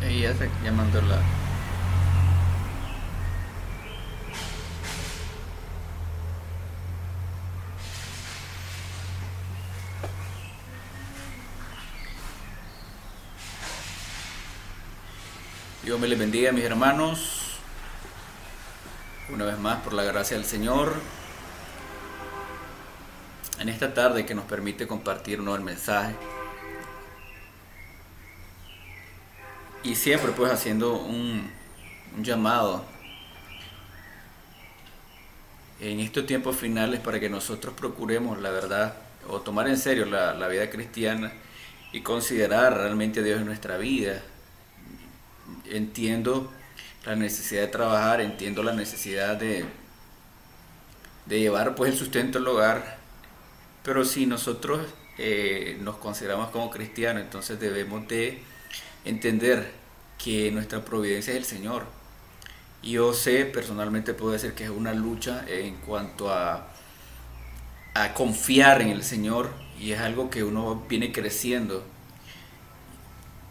Ella se llamándola. Dios me les bendiga, mis hermanos. Una vez más, por la gracia del Señor, en esta tarde que nos permite compartir un nuevo mensaje. Y siempre pues haciendo un llamado en estos tiempos finales para que nosotros procuremos la verdad o tomar en serio la vida cristiana y considerar realmente a Dios en nuestra vida. Entiendo la necesidad de trabajar, entiendo la necesidad de llevar pues el sustento al hogar, pero si nosotros nos consideramos como cristianos, entonces debemos de entender que nuestra providencia es el Señor. Y yo sé, personalmente puedo decir que es una lucha en cuanto a confiar en el Señor, y es algo que uno viene creciendo.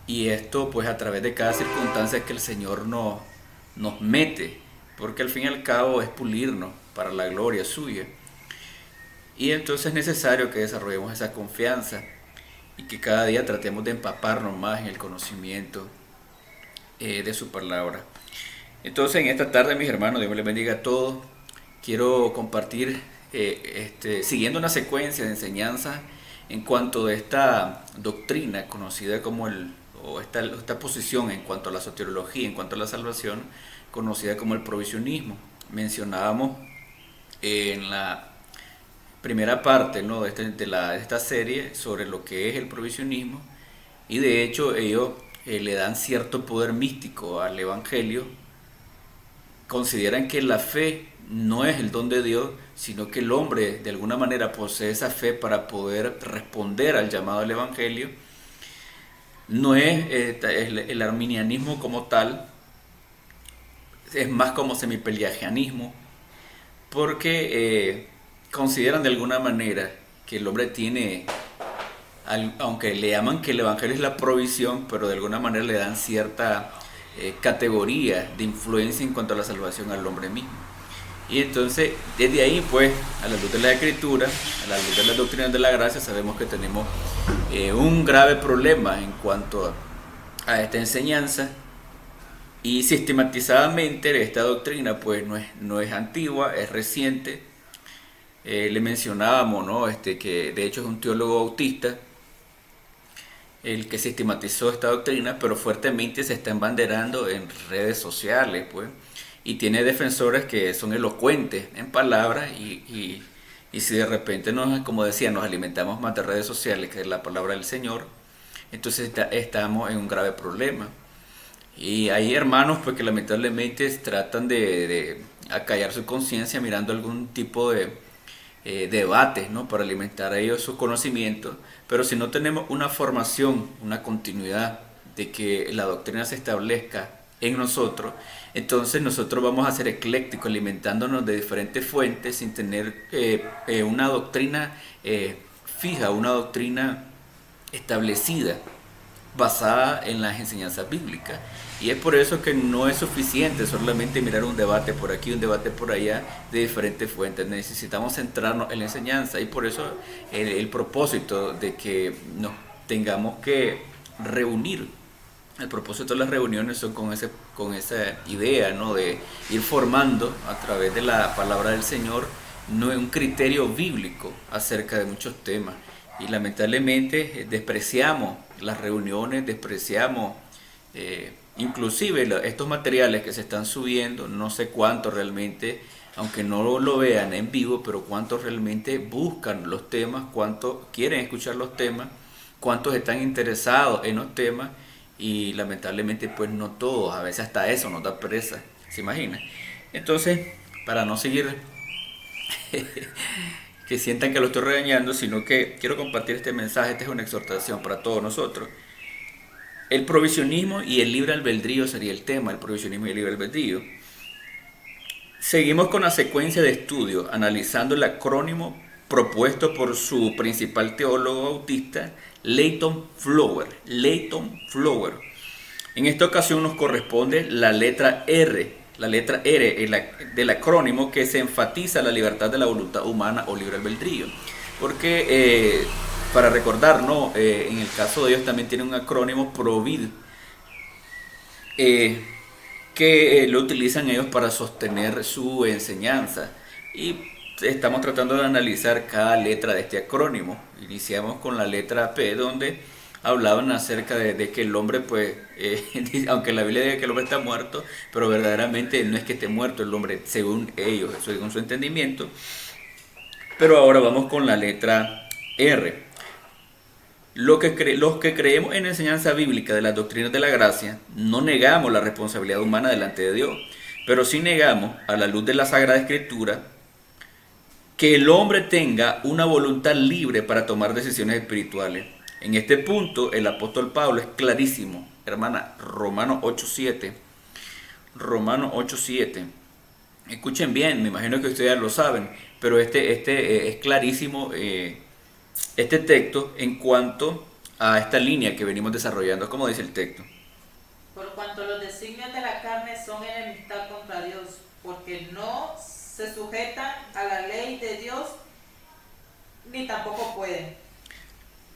Y esto pues a través de cada circunstancia que el Señor nos mete, porque al fin y al cabo es pulirnos para la gloria suya. Y entonces es necesario que desarrollemos esa confianza y que cada día tratemos de empaparnos más en el conocimiento de su palabra. Entonces en esta tarde, mis hermanos, Dios les bendiga a todos. Quiero compartir, siguiendo una secuencia de enseñanza en cuanto a esta doctrina conocida como esta posición en cuanto a la soteriología, en cuanto a la salvación, conocida como el provisionismo. Mencionábamos en la primera parte, ¿no?, de esta serie sobre lo que es el provisionismo, y de hecho ellos le dan cierto poder místico al Evangelio. Consideran que la fe no es el don de Dios, sino que el hombre de alguna manera posee esa fe para poder responder al llamado del Evangelio. No es el arminianismo como tal, es más como semipelagianismo, porque consideran de alguna manera que el hombre tiene, aunque le llaman que el Evangelio es la provisión, pero de alguna manera le dan cierta categoría de influencia en cuanto a la salvación al hombre mismo. Y entonces, desde ahí, pues, a la luz de la Escritura, a la luz de las doctrinas de la gracia, sabemos que tenemos un grave problema en cuanto a esta enseñanza. Y sistematizadamente esta doctrina, pues, no es antigua, es reciente. Le mencionábamos, ¿no?, que de hecho es un teólogo bautista el que sistematizó esta doctrina, pero fuertemente se está embanderando en redes sociales, pues, y tiene defensores que son elocuentes en palabras, y si de repente, como decía, nos alimentamos más de redes sociales que de la palabra del Señor, entonces estamos en un grave problema. Y hay hermanos pues que lamentablemente tratan de acallar su conciencia mirando algún tipo de debates, ¿no?, para alimentar a ellos su conocimiento, pero si no tenemos una formación, una continuidad de que la doctrina se establezca en nosotros, entonces nosotros vamos a ser eclécticos, alimentándonos de diferentes fuentes sin tener una doctrina fija, una doctrina establecida, basada en las enseñanzas bíblicas. Y es por eso que no es suficiente solamente mirar un debate por aquí, un debate por allá, de diferentes fuentes. Necesitamos centrarnos en la enseñanza, y por eso el propósito de que nos tengamos que reunir. El propósito de las reuniones son con esa idea, ¿no?, de ir formando a través de la palabra del Señor un criterio bíblico acerca de muchos temas. Y lamentablemente despreciamos las reuniones, despreciamos inclusive estos materiales que se están subiendo. No sé cuántos realmente, aunque no lo vean en vivo, pero cuántos realmente buscan los temas, cuántos quieren escuchar los temas, cuántos están interesados en los temas, y lamentablemente pues no todos, a veces hasta eso nos da pereza, ¿se imagina? Entonces, para no seguir que sientan que lo estoy regañando, sino que quiero compartir este mensaje. Esta es una exhortación para todos nosotros. El provisionismo y el libre albedrío sería el tema, el provisionismo y el libre albedrío. Seguimos con la secuencia de estudio, analizando el acrónimo propuesto por su principal teólogo bautista, Leighton Flower. Leighton Flower. En esta ocasión nos corresponde la letra R. La letra R del acrónimo que se enfatiza la libertad de la voluntad humana o libre albedrío. Porque, para recordar, ¿no? En el caso de ellos también tiene un acrónimo PROVID, que lo utilizan ellos para sostener su enseñanza. Y estamos tratando de analizar cada letra de este acrónimo. Iniciamos con la letra P, donde hablaban acerca de que el hombre, pues, aunque la Biblia dice que el hombre está muerto, pero verdaderamente no es que esté muerto el hombre, según ellos, según su entendimiento. Pero ahora vamos con la letra R. Los que creemos en la enseñanza bíblica de las doctrinas de la gracia, no negamos la responsabilidad humana delante de Dios, pero sí negamos, a la luz de la Sagrada Escritura, que el hombre tenga una voluntad libre para tomar decisiones espirituales. En este punto, el apóstol Pablo es clarísimo, hermana, Romanos 8:7. Romanos 8:7. Escuchen bien, me imagino que ustedes ya lo saben, pero este es clarísimo, este texto, en cuanto a esta línea que venimos desarrollando. ¿Cómo dice el texto? Por cuanto los designios de la carne son enemistad contra Dios, porque no se sujetan a la ley de Dios, ni tampoco pueden.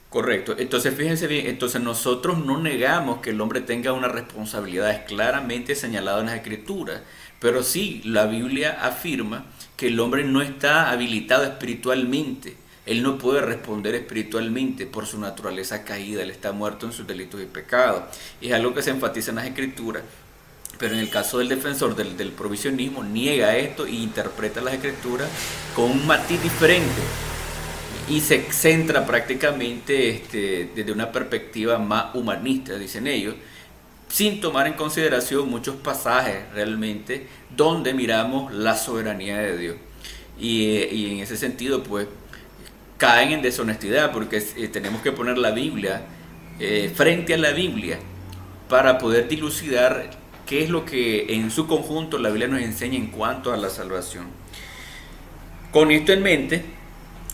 Correcto. Entonces, fíjense bien, entonces nosotros no negamos que el hombre tenga una responsabilidad, es claramente señalado en las Escrituras, pero sí, la Biblia afirma que el hombre no está habilitado espiritualmente. Él no puede responder espiritualmente por su naturaleza caída. Él está muerto en sus delitos y pecados. Y es algo que se enfatiza en las Escrituras. Pero en el caso del defensor del provisionismo, niega esto e interpreta las Escrituras con un matiz diferente. Y se centra prácticamente desde una perspectiva más humanista, dicen ellos, sin tomar en consideración muchos pasajes realmente donde miramos la soberanía de Dios. Y en ese sentido, pues, caen en deshonestidad, porque tenemos que poner la Biblia frente a la Biblia para poder dilucidar qué es lo que en su conjunto la Biblia nos enseña en cuanto a la salvación. Con esto en mente,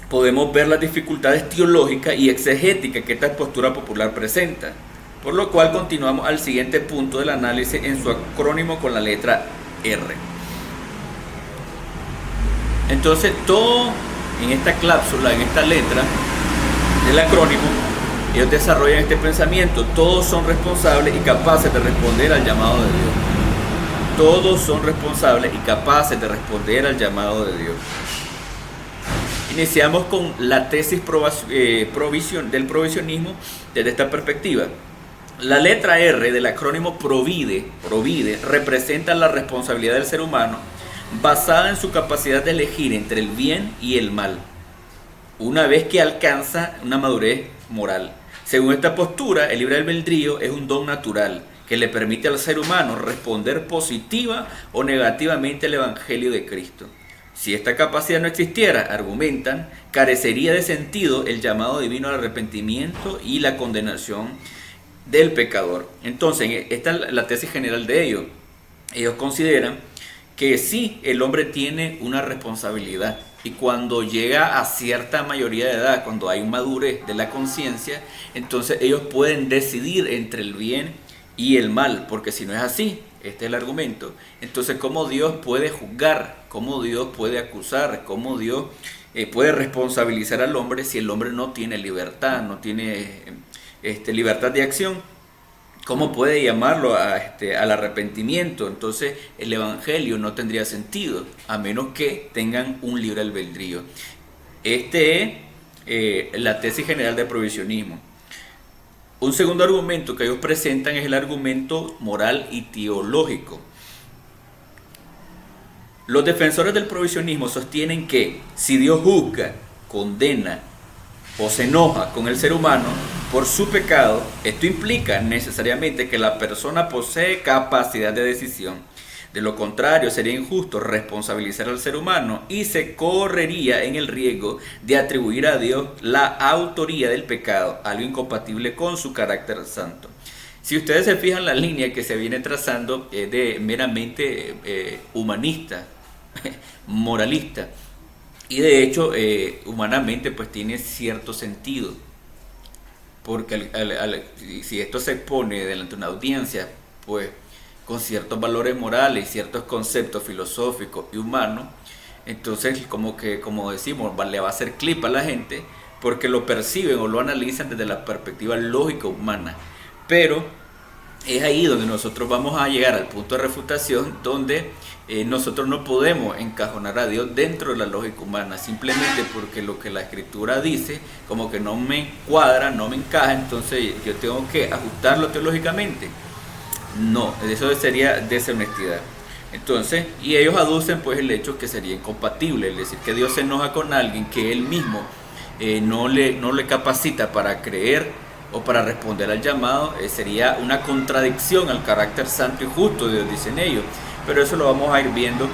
podemos ver las dificultades teológicas y exegéticas que esta postura popular presenta, por lo cual continuamos al siguiente punto del análisis en su acrónimo con la letra R. Entonces, todo en esta cláusula, en esta letra del acrónimo, ellos desarrollan este pensamiento: todos son responsables y capaces de responder al llamado de Dios. Todos son responsables y capaces de responder al llamado de Dios. Iniciamos con la tesis del provisionismo desde esta perspectiva. La letra R del acrónimo PROVIDE representa la responsabilidad del ser humano basada en su capacidad de elegir entre el bien y el mal, una vez que alcanza una madurez moral. Según esta postura, el libre albedrío es un don natural que le permite al ser humano responder positiva o negativamente al Evangelio de Cristo. Si esta capacidad no existiera, argumentan, carecería de sentido el llamado divino al arrepentimiento y la condenación del pecador. Entonces, esta es la tesis general de ellos. Ellos consideran que sí, el hombre tiene una responsabilidad, y cuando llega a cierta mayoría de edad, cuando hay madurez de la conciencia, entonces ellos pueden decidir entre el bien y el mal, porque si no es así, este es el argumento, entonces ¿cómo Dios puede juzgar? ¿Cómo Dios puede acusar? ¿Cómo Dios puede responsabilizar al hombre si el hombre no tiene libertad, no tiene libertad de acción? ¿Cómo puede llamarlo al arrepentimiento? Entonces el evangelio no tendría sentido a menos que tengan un libre albedrío. Este es la tesis general del provisionismo. Un segundo argumento que ellos presentan es el argumento moral y teológico. Los defensores del provisionismo sostienen que si Dios juzga, condena o se enoja con el ser humano por su pecado, esto implica necesariamente que la persona posee capacidad de decisión. De lo contrario, sería injusto responsabilizar al ser humano y se correría en el riesgo de atribuir a Dios la autoría del pecado, algo incompatible con su carácter santo. Si ustedes se fijan, la línea que se viene trazando es de meramente humanista, moralista, y de hecho humanamente pues tiene cierto sentido. porque si esto se expone delante de una audiencia, pues con ciertos valores morales y ciertos conceptos filosóficos y humanos, entonces como decimos, le va a hacer clip a la gente porque lo perciben o lo analizan desde la perspectiva lógica humana. Pero es ahí donde nosotros vamos a llegar al punto de refutación, donde nosotros no podemos encajonar a Dios dentro de la lógica humana, simplemente porque lo que la escritura dice como que no me cuadra, no me encaja, entonces yo tengo que ajustarlo teológicamente. No, eso sería deshonestidad. Entonces, y ellos aducen pues el hecho que sería incompatible, es decir, que Dios se enoja con alguien que él mismo no le capacita para creer o para responder al llamado, sería una contradicción al carácter santo y justo de Dios, dicen ellos. Pero eso lo vamos a ir viendo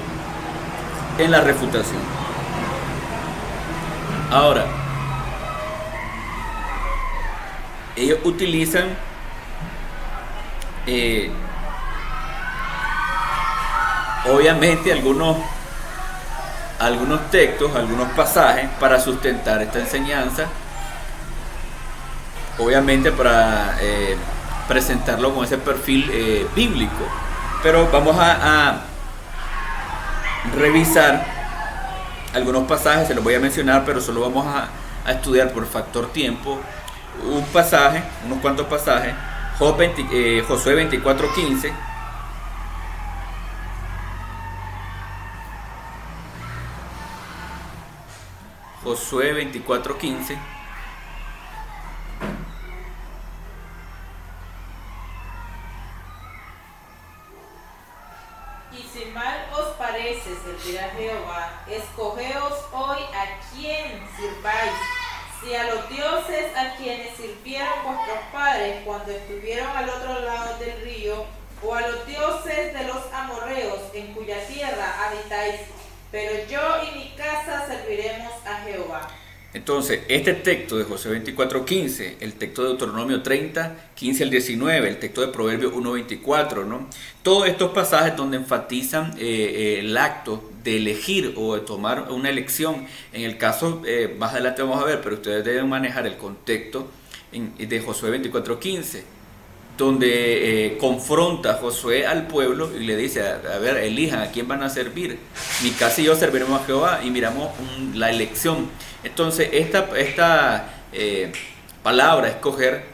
en la refutación. Ahora, ellos utilizan obviamente algunos textos, algunos pasajes para sustentar esta enseñanza, obviamente para presentarlo con ese perfil bíblico. Pero vamos a revisar algunos pasajes, se los voy a mencionar, pero solo vamos a estudiar por factor tiempo un pasaje, unos cuantos pasajes. Josué 24:15. Josué 24:15. Y si mal os parece servir a Jehová, escogeos hoy a quién sirváis, si a los dioses a quienes sirvieron vuestros padres cuando estuvieron al otro lado del río, o a los dioses de los amorreos en cuya tierra habitáis, pero yo y mi casa serviremos a Jehová. Entonces, este texto de Josué 24:15, el texto de Deuteronomio 30:15 al 19, el texto de Proverbios 1:24, ¿no? Todos estos pasajes donde enfatizan el acto de elegir o de tomar una elección. En el caso, más adelante vamos a ver, pero ustedes deben manejar el contexto de Josué 24:15, donde confronta a Josué al pueblo y le dice, a ver, elijan a quién van a servir. Mi casa y yo serviremos a Jehová, y miramos la elección. Entonces esta palabra escoger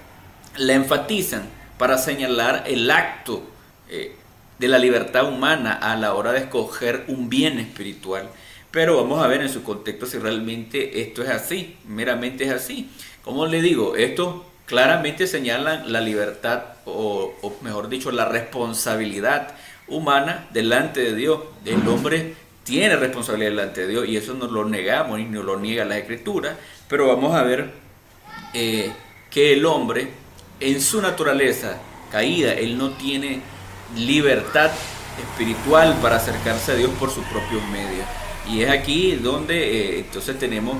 la enfatizan para señalar el acto de la libertad humana a la hora de escoger un bien espiritual. Pero vamos a ver en su contexto si realmente esto es así, meramente es así. Como le digo, esto claramente señalan la libertad o mejor dicho, la responsabilidad humana delante de Dios. El hombre tiene responsabilidad delante de Dios y eso no lo negamos ni nos lo niega la Escritura, pero vamos a ver que el hombre en su naturaleza caída, él no tiene libertad espiritual para acercarse a Dios por sus propios medios. Y es aquí donde entonces tenemos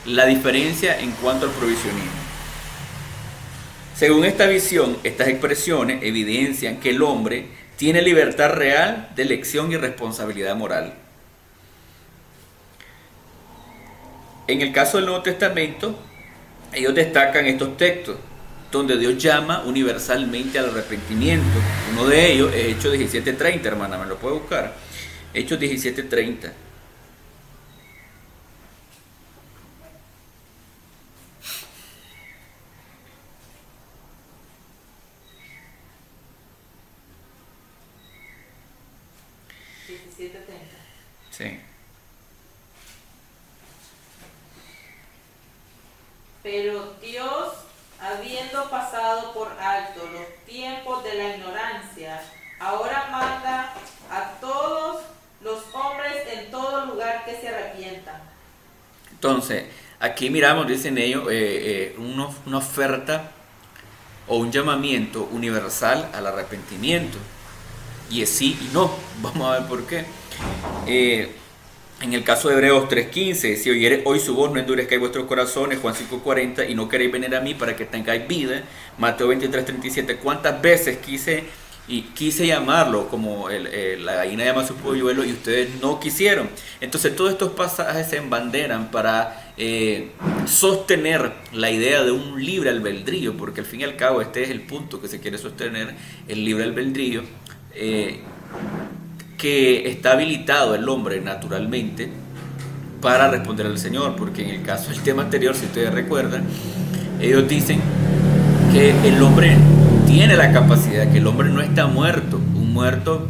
la diferencia en cuanto al provisionismo. Según esta visión, estas expresiones evidencian que el hombre tiene libertad real de elección y responsabilidad moral. En el caso del Nuevo Testamento, ellos destacan estos textos donde Dios llama universalmente al arrepentimiento. Uno de ellos es Hechos 17:30, hermana, me lo puede buscar. Hechos 17:30. Sí. Pero Dios, habiendo pasado por alto los tiempos de la ignorancia, ahora manda a todos los hombres en todo lugar que se arrepientan. Entonces, aquí miramos, dicen ellos, una oferta o un llamamiento universal al arrepentimiento. Y es sí y no. Vamos a ver por qué. En el caso de Hebreos 3:15, si oyereis hoy su voz, no endurezcáis vuestros corazones. Juan 5:40, y no queréis venir a mí para que tengáis vida. Mateo 23:37, ¿cuántas veces quise llamarlo como la gallina llama a su polluelo y ustedes no quisieron? Entonces todos estos pasajes se embanderan para sostener la idea de un libre albedrío, porque al fin y al cabo este es el punto que se quiere sostener, el libre albedrío, que está habilitado el hombre naturalmente para responder al Señor, porque en el caso del tema anterior, si ustedes recuerdan, ellos dicen que el hombre tiene la capacidad, que el hombre no está muerto, un muerto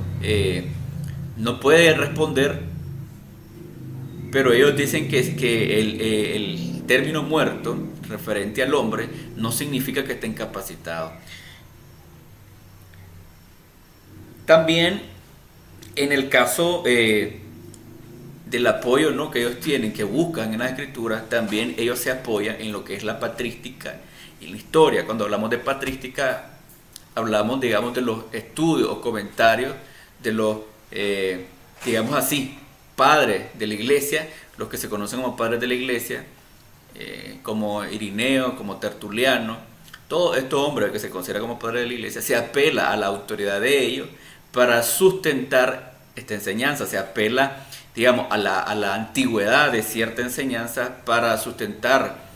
no puede responder, pero ellos dicen que el término muerto, referente al hombre, no significa que esté incapacitado. También en el caso del apoyo, ¿no?, que ellos tienen, que buscan en las escrituras, también ellos se apoyan en lo que es la patrística y la historia. Cuando hablamos de patrística, hablamos, digamos, de los estudios o comentarios de los, digamos así, padres de la iglesia, los que se conocen como padres de la iglesia, como Irineo, como Tertuliano, todos estos hombres que se consideran como padres de la iglesia, se apela a la autoridad de ellos para sustentar esta enseñanza, se apela, digamos, a la antigüedad de cierta enseñanza para sustentar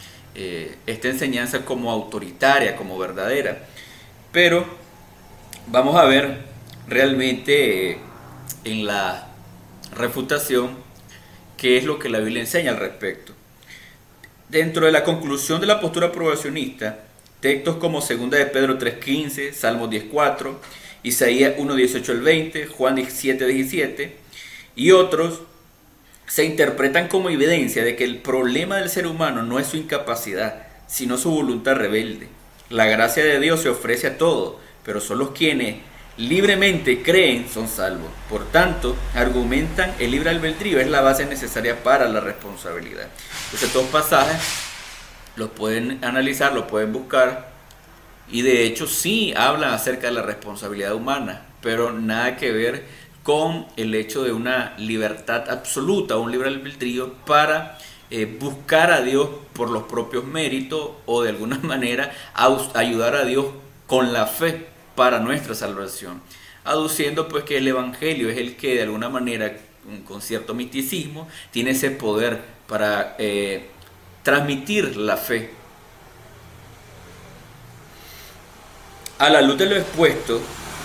esta enseñanza como autoritaria, como verdadera. Pero vamos a ver realmente en la refutación qué es lo que la Biblia enseña al respecto. Dentro de la conclusión de la postura probacionista, textos como 2 de Pedro 3:15, Salmos 10:4, Isaías 1:18 al 20, Juan 7:17 y otros se interpretan como evidencia de que el problema del ser humano no es su incapacidad, sino su voluntad rebelde. La gracia de Dios se ofrece a todos, pero solo quienes libremente creen son salvos. Por tanto, argumentan el libre albedrío es la base necesaria para la responsabilidad. Entonces, estos pasajes los pueden analizar, los pueden buscar, y de hecho sí hablan acerca de la responsabilidad humana, pero nada que ver con el hecho de una libertad absoluta, un libre albedrío para buscar a Dios por los propios méritos o de alguna manera ayudar a Dios con la fe para nuestra salvación, aduciendo pues que el Evangelio es el que de alguna manera, con cierto misticismo, tiene ese poder para transmitir la fe. A la luz de lo expuesto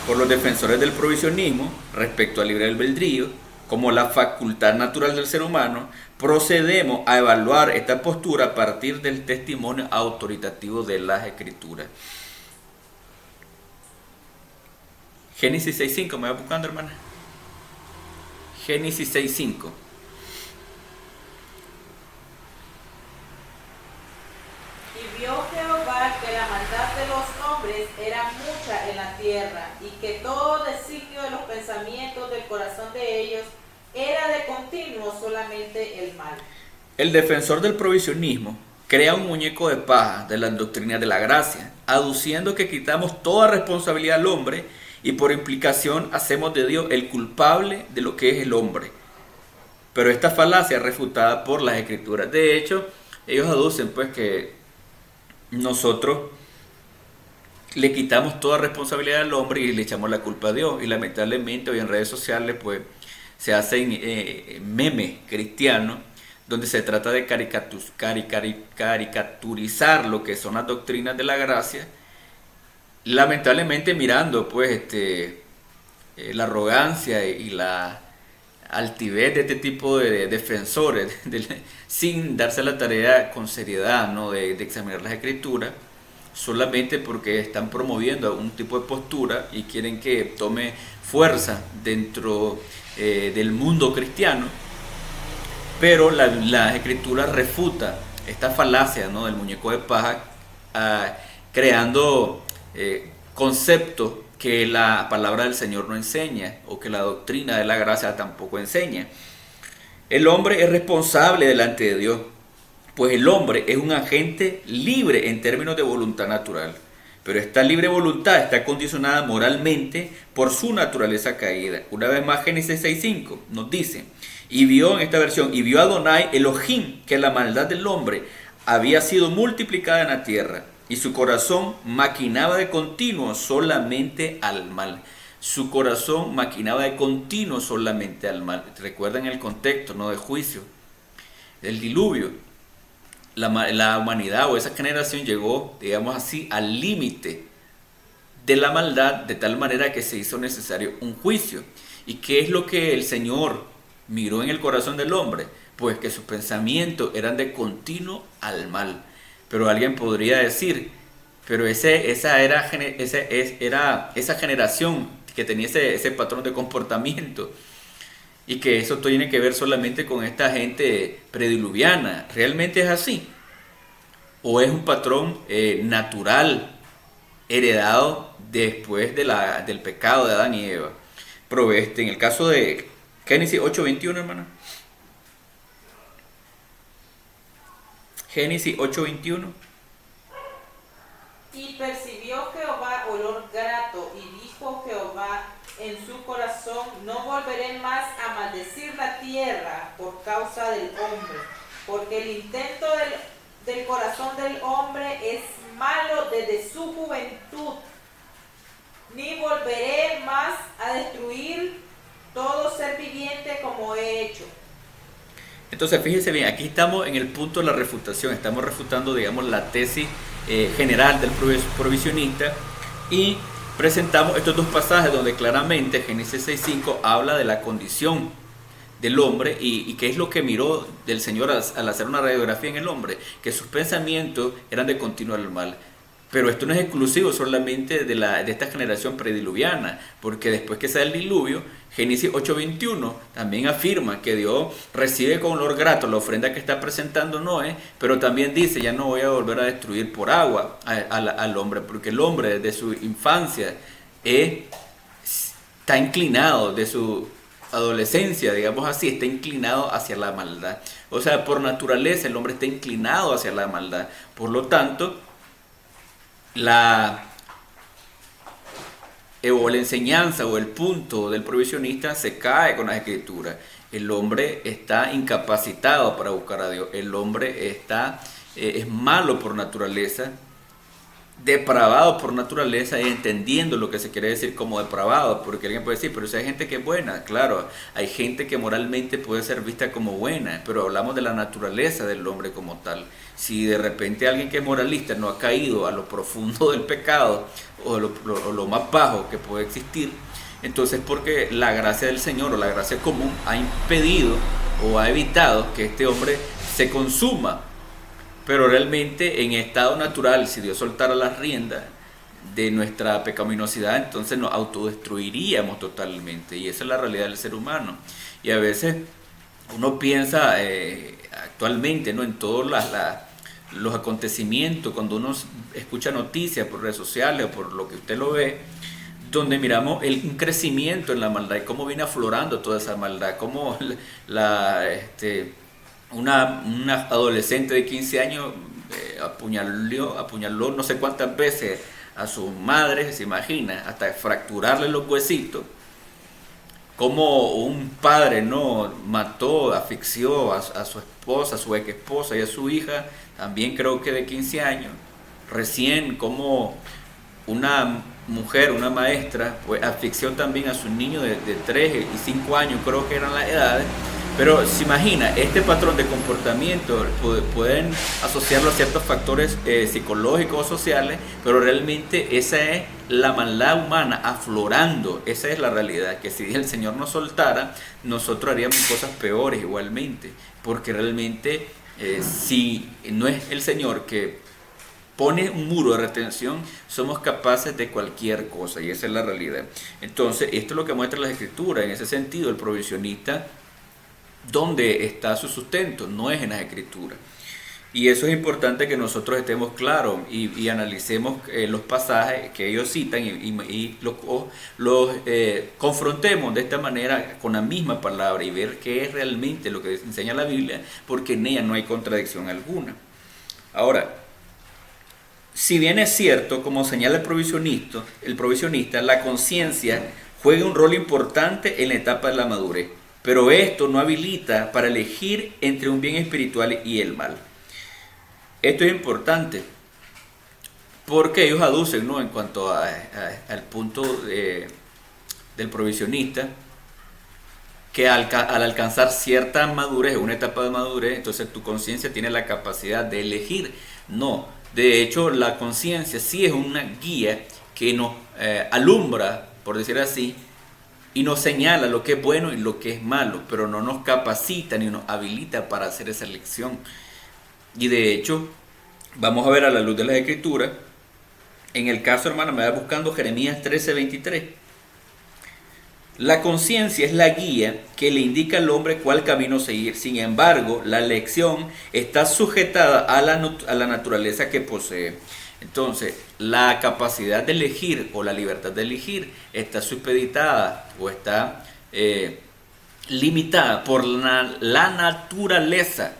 por los defensores del provisionismo respecto al libre albedrío como la facultad natural del ser humano, procedemos a evaluar esta postura a partir del testimonio autoritativo de las Escrituras. Génesis 6:5, ¿me va buscando, hermana? Génesis 6:5. Y vio Jehová que la maldad de los hombres era mucha en la tierra, y que todo designio de los pensamientos del corazón de ellos era de continuo solamente el mal. El defensor del provisionismo crea un muñeco de paja de las doctrinas de la gracia, aduciendo que quitamos toda responsabilidad al hombre y por implicación hacemos de Dios el culpable de lo que es el hombre. Pero esta falacia es refutada por las Escrituras. De hecho, ellos aducen pues que nosotros le quitamos toda responsabilidad al hombre y le echamos la culpa a Dios. Y lamentablemente hoy en redes sociales pues se hacen memes cristianos donde se trata de caricaturizar lo que son las doctrinas de la gracia, lamentablemente mirando pues la arrogancia y la altivez de este tipo de defensores sin darse la tarea con seriedad, ¿no?, de examinar las Escrituras, solamente porque están promoviendo un tipo de postura y quieren que tome fuerza dentro del mundo cristiano. Pero la Escritura refuta esta falacia, ¿no?, del muñeco de paja, creando conceptos que la palabra del Señor no enseña o que la doctrina de la gracia tampoco enseña. El hombre es responsable delante de Dios, pues el hombre es un agente libre en términos de voluntad natural, pero esta libre voluntad está condicionada moralmente por su naturaleza caída. Una vez más, Génesis 6:5 nos dice, y vio en esta versión, y vio Adonai Elohim que la maldad del hombre había sido multiplicada en la tierra, y su corazón maquinaba de continuo solamente al mal. Su corazón maquinaba de continuo solamente al mal. Recuerdan el contexto, ¿no?, de juicio, del diluvio. la humanidad o esa generación llegó, digamos así, al límite de la maldad, de tal manera que se hizo necesario un juicio. ¿Y qué es lo que el Señor miró en el corazón del hombre? Pues que sus pensamientos eran de continuo al mal. Pero alguien podría decir, pero esa era esa generación que tenía ese patrón de comportamiento, y que eso tiene que ver solamente con esta gente prediluviana. ¿Realmente es así? ¿O es un patrón natural, heredado después del pecado de Adán y Eva? En el caso de Génesis 8:21, hermana. Génesis 8:21. Y percibió Jehová olor grato, y dijo Jehová en su corazón: no volveré más a maldecir la tierra por causa del hombre, porque el intento del corazón del hombre es malo desde su juventud, ni volveré más a destruir todo ser viviente como he hecho. Entonces, fíjense bien, aquí estamos en el punto de la refutación, estamos refutando, digamos, la tesis general del provisionista, y presentamos estos dos pasajes donde claramente Génesis 6:5 habla de la condición del hombre y qué es lo que miró del Señor al hacer una radiografía en el hombre, que sus pensamientos eran de continuo al mal. Pero esto no es exclusivo solamente de esta generación prediluviana, porque después que sale el diluvio, Génesis 8:21 también afirma que Dios recibe con olor grato la ofrenda que está presentando Noé, pero también dice: ya no voy a volver a destruir por agua al hombre, porque el hombre desde su infancia está inclinado, de su adolescencia, digamos así, está inclinado hacia la maldad. O sea, por naturaleza el hombre está inclinado hacia la maldad. Por lo tanto, la enseñanza o el punto del provisionista se cae con las escrituras. El hombre está incapacitado para buscar a Dios. El hombre es malo por naturaleza, depravado por naturaleza, y entendiendo lo que se quiere decir como depravado, porque alguien puede decir: pero si hay gente que es buena. Claro, hay gente que moralmente puede ser vista como buena, pero hablamos de la naturaleza del hombre como tal. Si de repente alguien que es moralista no ha caído a lo profundo del pecado o lo más bajo que puede existir, entonces porque la gracia del Señor o la gracia común ha impedido o ha evitado que este hombre se consuma. Pero realmente en estado natural, si Dios soltara las riendas de nuestra pecaminosidad, entonces nos autodestruiríamos totalmente. Y esa es la realidad del ser humano. Y a veces uno piensa actualmente, ¿no?, en todos los acontecimientos, cuando uno escucha noticias por redes sociales o por lo que usted lo ve, donde miramos un crecimiento en la maldad y cómo viene aflorando toda esa maldad, cómo una adolescente de 15 años apuñaló no sé cuántas veces a su madre, se imagina, hasta fracturarle los huesitos. Como un padre no mató, asfixió a su esposa, a su ex esposa y a su hija, también creo que de 15 años. Recién como una mujer, una maestra, pues asfixió también a su niño de 3 y 5 años, creo que eran las edades. Pero se imagina, este patrón de comportamiento pueden asociarlo a ciertos factores psicológicos o sociales, pero realmente esa es la maldad humana aflorando. Esa es la realidad, que si el Señor nos soltara, nosotros haríamos cosas peores igualmente, porque realmente si no es el Señor que pone un muro de retención, somos capaces de cualquier cosa, y esa es la realidad. Entonces, esto es lo que muestra las Escrituras. En ese sentido, el provisionista, ¿dónde está su sustento? No es en las Escrituras. Y eso es importante que nosotros estemos claros y analicemos los pasajes que ellos citan y los confrontemos de esta manera con la misma palabra y ver qué es realmente lo que enseña la Biblia, porque en ella no hay contradicción alguna. Ahora, si bien es cierto, como señala el provisionista, la conciencia juega un rol importante en la etapa de la madurez, pero esto no habilita para elegir entre un bien espiritual y el mal. Esto es importante porque ellos aducen, ¿no?, en cuanto al punto del provisionista, que al alcanzar cierta madurez, una etapa de madurez, entonces tu conciencia tiene la capacidad de elegir. No, de hecho la conciencia sí es una guía que nos alumbra, por decir así, y nos señala lo que es bueno y lo que es malo, pero no nos capacita ni nos habilita para hacer esa elección. Y de hecho, vamos a ver a la luz de las Escrituras, en el caso, hermano, me va buscando Jeremías 13:23. La conciencia es la guía que le indica al hombre cuál camino seguir. Sin embargo, la elección está sujetada a la naturaleza que posee. Entonces, la capacidad de elegir o la libertad de elegir está supeditada o está limitada por la naturaleza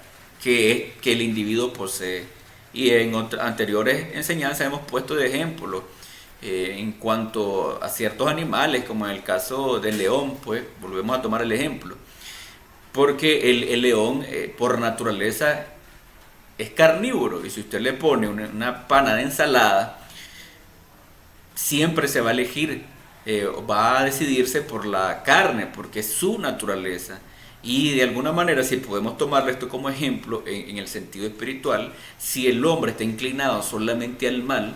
que el individuo posee. Y en anteriores enseñanzas hemos puesto de ejemplo en cuanto a ciertos animales, como en el caso del león, pues volvemos a tomar el ejemplo. Porque el león por naturaleza es carnívoro, y si usted le pone una pana de ensalada, siempre se va a elegir, va a decidirse por la carne, porque es su naturaleza. Y de alguna manera, si podemos tomarlo esto como ejemplo en el sentido espiritual, si el hombre está inclinado solamente al mal,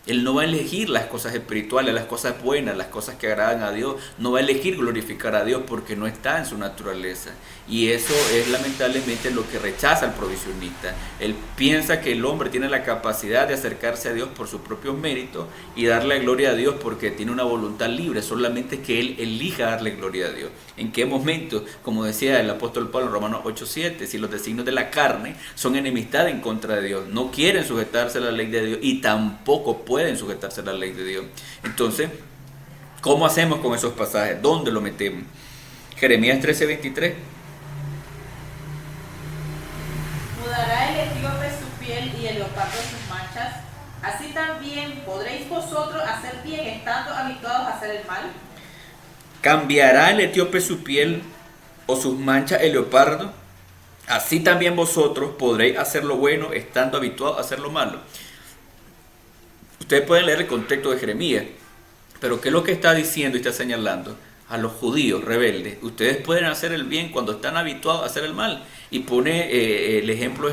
él no va a elegir las cosas espirituales, las cosas buenas, las cosas que agradan a Dios. No va a elegir glorificar a Dios porque no está en su naturaleza. Y eso es lamentablemente lo que rechaza el provisionista. Él piensa que el hombre tiene la capacidad de acercarse a Dios por su propio mérito y darle gloria a Dios porque tiene una voluntad libre. Solamente que él elija darle gloria a Dios. ¿En qué momento? Como decía el apóstol Pablo en Romanos 8:7, si los designios de la carne son enemistad en contra de Dios, no quieren sujetarse a la ley de Dios y tampoco pueden sujetarse a la ley de Dios. Entonces, ¿cómo hacemos con esos pasajes? ¿Dónde lo metemos? Jeremías 13:23. Mudará el etíope su piel y el leopardo sus manchas. Así también podréis vosotros hacer bien estando habituados a hacer el mal. ¿Cambiará el etíope su piel o sus manchas el leopardo? Así también vosotros podréis hacer lo bueno estando habituados a hacer lo malo. Ustedes pueden leer el contexto de Jeremías, pero ¿qué es lo que está diciendo y está señalando? A los judíos rebeldes, ustedes pueden hacer el bien cuando están habituados a hacer el mal. Y pone el ejemplo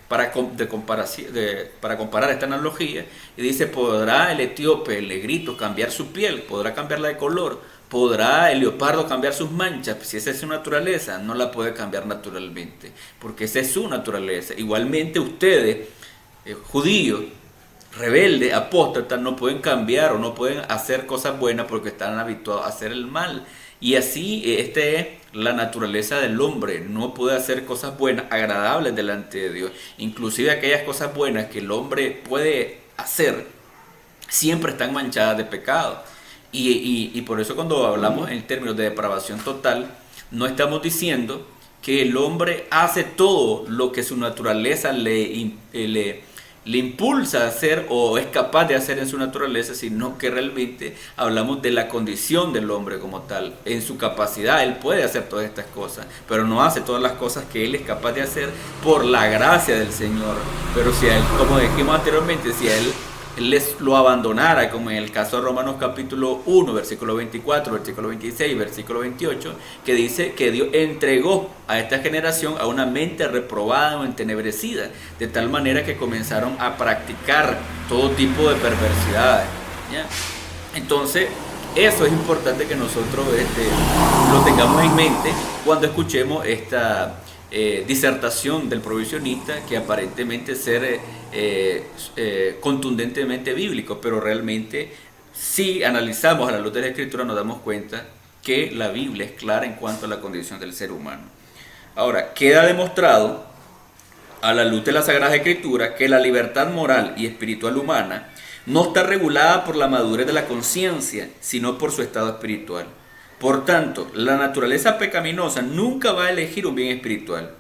para comparar esta analogía, y dice: ¿podrá el etíope, el negrito, cambiar su piel? ¿Podrá cambiarla de color? ¿Podrá el leopardo cambiar sus manchas? Si esa es su naturaleza, no la puede cambiar naturalmente, porque esa es su naturaleza. Igualmente ustedes, judíos, rebeldes, apóstatas, no pueden cambiar o no pueden hacer cosas buenas porque están habituados a hacer el mal. Y así esta es la naturaleza del hombre, no puede hacer cosas buenas, agradables delante de Dios. Inclusive aquellas cosas buenas que el hombre puede hacer, siempre están manchadas de pecado. Y por eso cuando hablamos en términos de depravación total, no estamos diciendo que el hombre hace todo lo que su naturaleza le impulsa a hacer o es capaz de hacer en su naturaleza, sino que realmente hablamos de la condición del hombre como tal. En su capacidad él puede hacer todas estas cosas, pero no hace todas las cosas que él es capaz de hacer por la gracia del Señor. Pero si a él, como dijimos anteriormente, si a él lo abandonara, como en el caso de Romanos capítulo 1, versículo 24, versículo 26, versículo 28, que dice que Dios entregó a esta generación a una mente reprobada o entenebrecida, de tal manera que comenzaron a practicar todo tipo de perversidades, ¿ya? Entonces, eso es importante que nosotros lo tengamos en mente cuando escuchemos esta disertación del provisionista, que aparentemente ser contundentemente bíblico, pero realmente si analizamos a la luz de la Escritura nos damos cuenta que la Biblia es clara en cuanto a la condición del ser humano. Ahora, queda demostrado a la luz de la Sagrada Escritura que la libertad moral y espiritual humana no está regulada por la madurez de la conciencia, sino por su estado espiritual. Por tanto, la naturaleza pecaminosa nunca va a elegir un bien espiritual.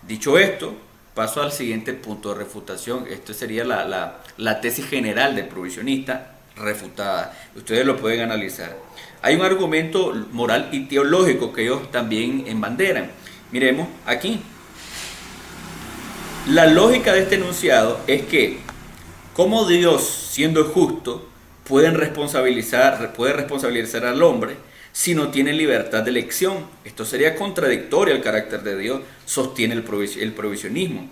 Dicho esto, paso al siguiente punto de refutación. Esto sería la tesis general del provisionista refutada. Ustedes lo pueden analizar. Hay un argumento moral y teológico que ellos también embanderan. Miremos aquí. La lógica de este enunciado es que, como Dios, siendo justo, puede responsabilizar al hombre, si no tiene libertad de elección? Esto sería contradictorio al carácter de Dios, sostiene el provisionismo.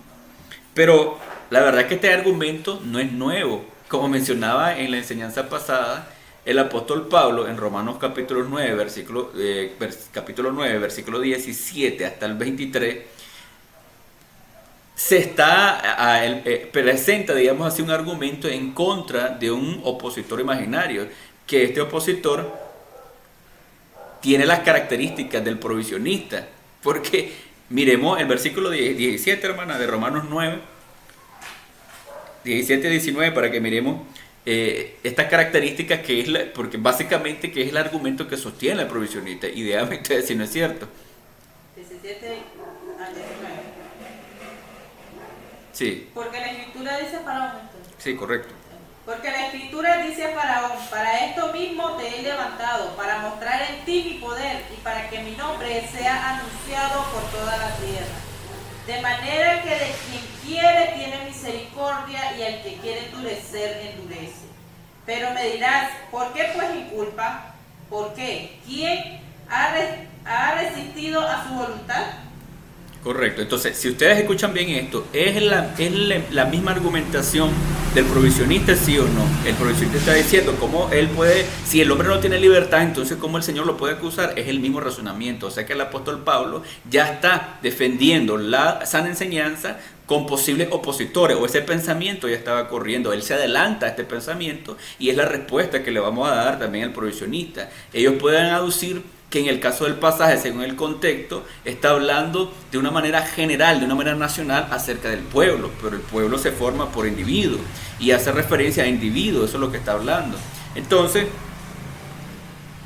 Pero la verdad es que este argumento no es nuevo. Como mencionaba en la enseñanza pasada, el apóstol Pablo en Romanos capítulo 9, versículo 17 hasta el 23, presenta, digamos así, un argumento en contra de un opositor imaginario, que este opositor tiene las características del provisionista, porque miremos el versículo 17, hermana, de Romanos 9, 17 y 19, para que miremos estas características, que es porque básicamente que es el argumento que sostiene el provisionista, y déjame ustedes si no es cierto. 17 al 19. Sí. Porque la escritura dice Faraón entonces. Sí, correcto. Porque la escritura dice a Faraón: para esto mismo te he levantado, para mostrar en ti mi poder y para que mi nombre sea anunciado por toda la tierra. De manera que de quien quiere tiene misericordia y al que quiere endurecer, endurece. Pero me dirás: ¿por qué pues inculpa? ¿Por qué? ¿Quién ha resistido a su voluntad? Correcto. Entonces, si ustedes escuchan bien esto, es la misma argumentación del provisionista, sí o no. El provisionista está diciendo cómo él puede, si el hombre no tiene libertad, entonces cómo el Señor lo puede acusar. Es el mismo razonamiento. O sea que el apóstol Pablo ya está defendiendo la sana enseñanza con posibles opositores, o ese pensamiento ya estaba corriendo. Él se adelanta a este pensamiento y es la respuesta que le vamos a dar también al provisionista. Ellos pueden aducir que en el caso del pasaje, según el contexto, está hablando de una manera general, de una manera nacional acerca del pueblo, pero el pueblo se forma por individuos y hace referencia a individuos, eso es lo que está hablando. Entonces,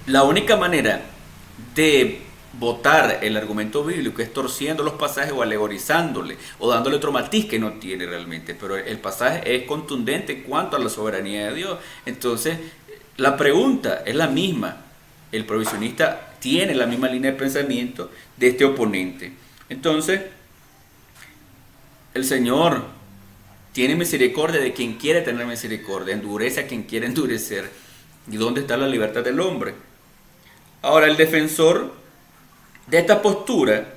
la única manera de votar el argumento bíblico es torciendo los pasajes o alegorizándole o dándole otro matiz que no tiene realmente, pero el pasaje es contundente en cuanto a la soberanía de Dios. Entonces, la pregunta es la misma. El provisionista tiene la misma línea de pensamiento de este oponente. Entonces, el Señor tiene misericordia de quien quiere tener misericordia, endurece a quien quiere endurecer. ¿Y dónde está la libertad del hombre? Ahora, el defensor de esta postura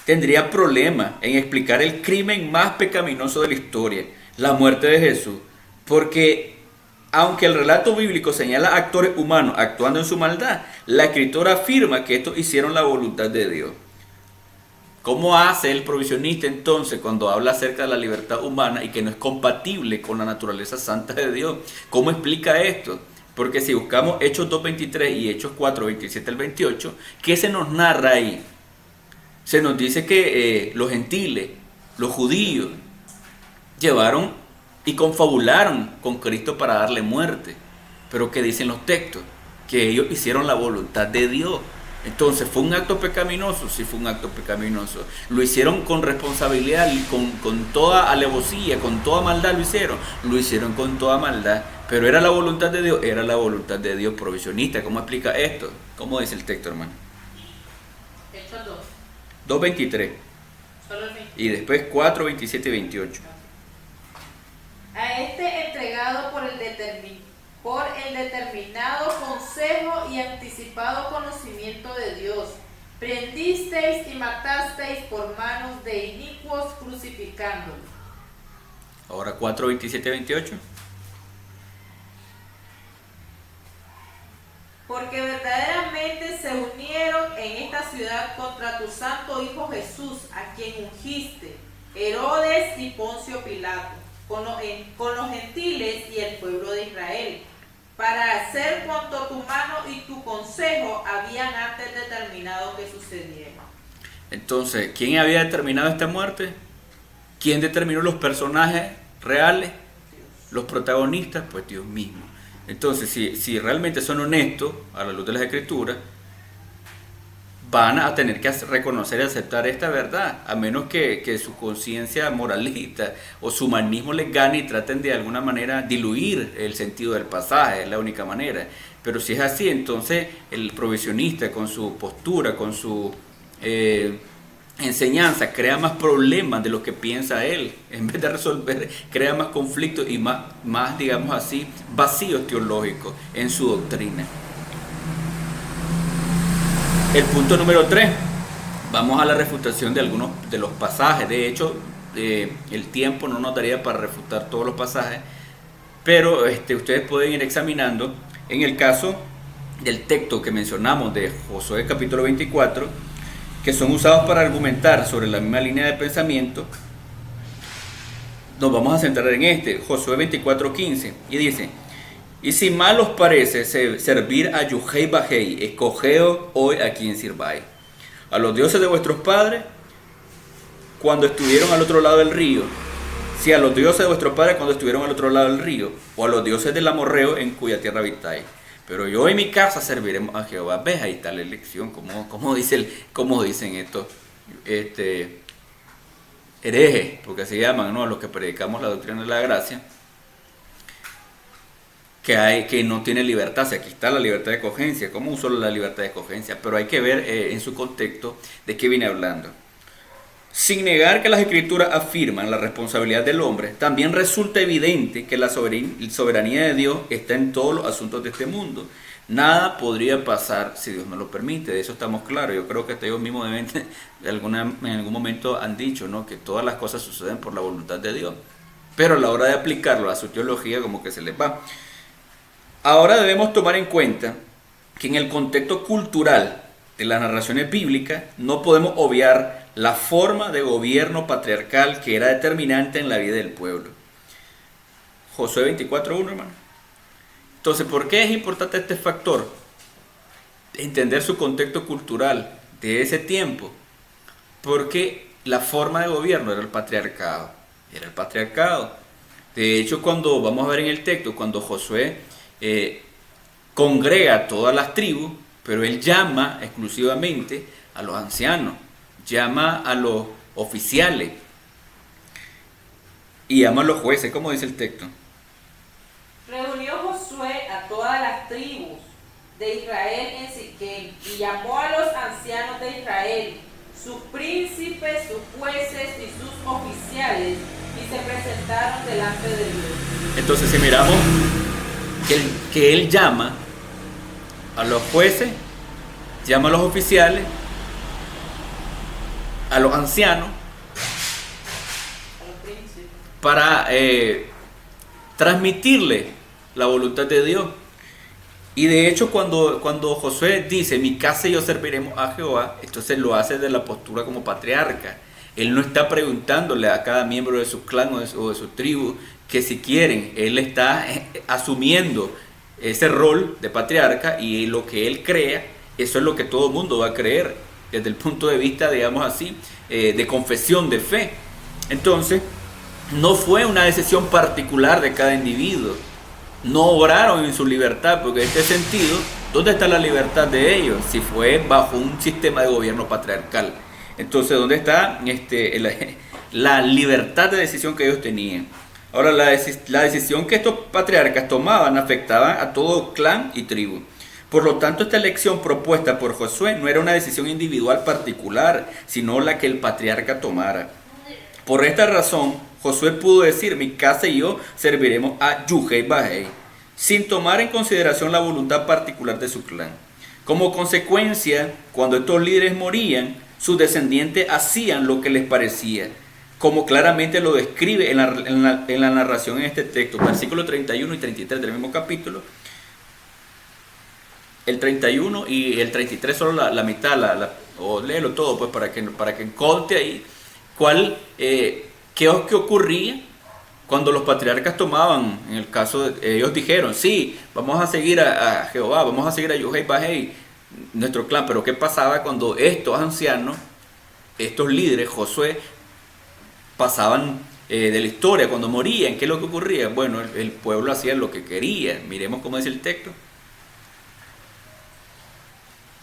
tendría problema en explicar el crimen más pecaminoso de la historia, la muerte de Jesús, porque aunque el relato bíblico señala actores humanos actuando en su maldad, la escritura afirma que estos hicieron la voluntad de Dios. ¿Cómo hace el provisionista entonces cuando habla acerca de la libertad humana y que no es compatible con la naturaleza santa de Dios? ¿Cómo explica esto? Porque si buscamos Hechos 2.23 y Hechos 4.27 al 28, ¿qué se nos narra ahí? Se nos dice que los gentiles, los judíos, llevaron y confabularon con Cristo para darle muerte. Pero ¿qué dicen los textos? Que ellos hicieron la voluntad de Dios. Entonces, ¿fue un acto pecaminoso? Sí, fue un acto pecaminoso. Lo hicieron con responsabilidad, con toda alevosía, con toda maldad lo hicieron con toda maldad. Pero ¿era la voluntad de Dios? Era la voluntad de Dios provisionista. ¿Cómo explica esto? ¿Cómo dice el texto, hermano? Hechos 2.23. Solo el 20. Y después 4.27 y 28. A este entregado por el determinado consejo y anticipado conocimiento de Dios, prendisteis y matasteis por manos de inicuos crucificándolo. Ahora 4.27 y 28. Porque verdaderamente se unieron en esta ciudad contra tu santo Hijo Jesús, a quien ungiste, Herodes y Poncio Pilato, con los gentiles y el pueblo de Israel, para hacer cuanto tu mano y tu consejo habían antes determinado que sucediera. Entonces, ¿quién había determinado esta muerte? ¿Quién determinó los personajes reales? Dios. Los protagonistas, pues Dios mismo. Entonces, si realmente son honestos a la luz de las Escrituras, van a tener que reconocer y aceptar esta verdad, a menos que su conciencia moralista o su humanismo les gane y traten de alguna manera diluir el sentido del pasaje, es la única manera. Pero si es así, entonces el provisionista con su postura, con su enseñanza, crea más problemas de lo que piensa él. En vez de resolver, crea más conflictos y más digamos así, vacíos teológicos en su doctrina. El punto número 3, vamos a la refutación de algunos de los pasajes. De hecho, el tiempo no nos daría para refutar todos los pasajes, pero ustedes pueden ir examinando. En el caso del texto que mencionamos de Josué capítulo 24, que son usados para argumentar sobre la misma línea de pensamiento, nos vamos a centrar en Josué 24:15, y dice: y si mal os parece servir a Yuhei Bajei, escogeos hoy a quien sirváis. A los dioses de vuestros padres cuando estuvieron al otro lado del río. Si a los dioses de vuestros padres cuando estuvieron al otro lado del río, o a los dioses del amorreo en cuya tierra habitáis. Pero yo en mi casa serviremos a Jehová. ¿Ves? Ahí está la elección, como dicen estos herejes, porque se llaman, ¿no?, los que predicamos la doctrina de la gracia, que no tiene libertad. O sea, aquí está la libertad de escogencia. ¿Cómo usó la libertad de escogencia? Pero hay que ver en su contexto de qué viene hablando. Sin negar que las escrituras afirman la responsabilidad del hombre, también resulta evidente que la soberanía de Dios está en todos los asuntos de este mundo. Nada podría pasar si Dios no lo permite, de eso estamos claros. Yo creo que hasta ellos mismos en algún momento han dicho, ¿no?, que todas las cosas suceden por la voluntad de Dios. Pero a la hora de aplicarlo a su teología, como que se les va. Ahora debemos tomar en cuenta que en el contexto cultural de las narraciones bíblicas no podemos obviar la forma de gobierno patriarcal que era determinante en la vida del pueblo. Josué 24:1, hermano. Entonces, ¿por qué es importante este factor? Entender su contexto cultural de ese tiempo. Porque la forma de gobierno era el patriarcado. Era el patriarcado. De hecho, cuando vamos a ver en el texto, cuando Josué congrega a todas las tribus, pero él llama exclusivamente a los ancianos, llama a los oficiales y llama a los jueces, como dice el texto. Reunió Josué a todas las tribus de Israel en Siquem y llamó a los ancianos de Israel, sus príncipes, sus jueces y sus oficiales, y se presentaron delante de Dios. Entonces, si miramos que él llama a los jueces, llama a los oficiales, a los ancianos, para transmitirle la voluntad de Dios. Y de hecho, cuando Josué dice: mi casa y yo serviremos a Jehová, entonces lo hace de la postura como patriarca. Él no está preguntándole a cada miembro de su clan o de su tribu que si quieren. Él está asumiendo ese rol de patriarca, y lo que él crea, eso es lo que todo el mundo va a creer, desde el punto de vista, digamos así, de confesión de fe. Entonces, no fue una decisión particular de cada individuo. No obraron en su libertad, porque en este sentido, ¿dónde está la libertad de ellos? Si fue bajo un sistema de gobierno patriarcal. Entonces, ¿dónde está la libertad de decisión que ellos tenían? Ahora, la decisión que estos patriarcas tomaban afectaba a todo clan y tribu. Por lo tanto, esta elección propuesta por Josué no era una decisión individual particular, sino la que el patriarca tomara. Por esta razón, Josué pudo decir: mi casa y yo serviremos a Yuhei Bajei, sin tomar en consideración la voluntad particular de su clan. Como consecuencia, cuando estos líderes morían, sus descendientes hacían lo que les parecía, como claramente lo describe en la narración en este texto, versículos 31 y 33 del mismo capítulo. El 31 y el 33 solo la mitad, o léelo todo, pues, para que conte ahí qué ocurría cuando los patriarcas tomaban. En el caso de ellos dijeron: sí, vamos a seguir a Jehová, vamos a seguir a Yuhei Bajei, nuestro clan. Pero ¿qué pasaba cuando estos ancianos, estos líderes, Josué, pasaban de la historia? Cuando morían, ¿qué es lo que ocurría? Bueno, el pueblo hacía lo que quería. Miremos cómo dice el texto.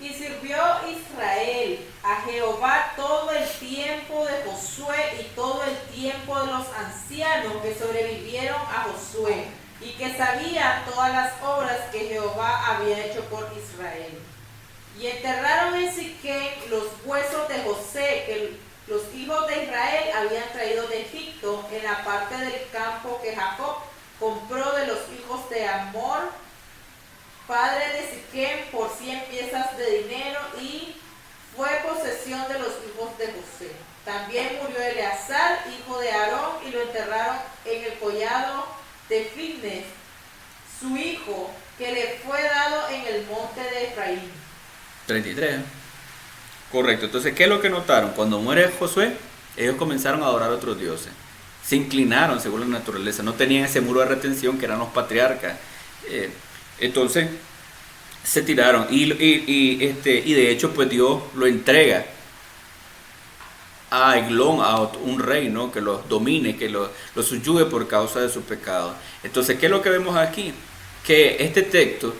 Y sirvió Israel a Jehová todo el tiempo de Josué y todo el tiempo de los ancianos que sobrevivieron a Josué, y que sabían todas las obras que Jehová había hecho por Israel. Y enterraron en Siquem los huesos de José que los hijos de Israel habían traído de Egipto, en la parte del campo que Jacob compró de los hijos de Amor, padre de Siquem, por 100 piezas de dinero, y sucesión de los hijos de José. También murió Eleazar, hijo de Aarón, y lo enterraron en el collado de Fitnes, su hijo, que le fue dado en el monte de Efraín. 33. Correcto. Entonces, ¿qué es lo que notaron? Cuando muere Josué, ellos comenzaron a adorar a otros dioses. Se inclinaron según la naturaleza. No tenían ese muro de retención que eran los patriarcas. Entonces, se tiraron. Y de hecho, pues Dios lo entrega a Eglón, a un rey, ¿no? Que los domine, que los subyugue por causa de su pecado. Entonces, ¿qué es lo que vemos aquí? Que este texto,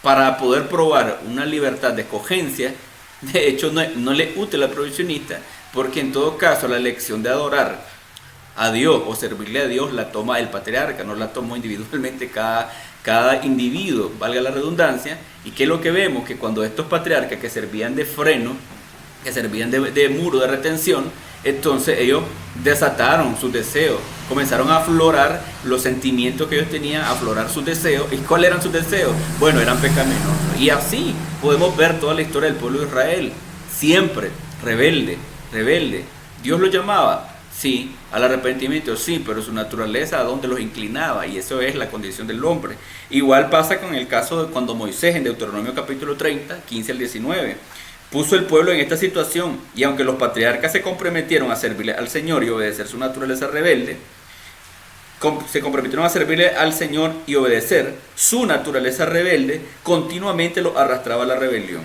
para poder probar una libertad de escogencia, de hecho no le es útil al provisionista, porque en todo caso la elección de adorar a Dios o servirle a Dios la toma el patriarca, no la tomó individualmente cada individuo, valga la redundancia. ¿Y qué es lo que vemos? Que cuando estos patriarcas que servían de freno, que servían de muro de retención, entonces ellos desataron sus deseos, comenzaron a aflorar los sentimientos que ellos tenían, a aflorar sus deseos. ¿Y cuáles eran sus deseos? Bueno, eran pecaminosos. Y así podemos ver toda la historia del pueblo de Israel, siempre rebelde. Dios lo llamaba, sí, al arrepentimiento, sí, pero su naturaleza a dónde los inclinaba, y eso es la condición del hombre. Igual pasa con el caso de cuando Moisés en Deuteronomio capítulo 30, 15 al 19, puso el pueblo en esta situación, y aunque los patriarcas se comprometieron a servirle al Señor y obedecer su naturaleza rebelde, se comprometieron a servirle al Señor y obedecer su naturaleza rebelde, continuamente los arrastraba a la rebelión.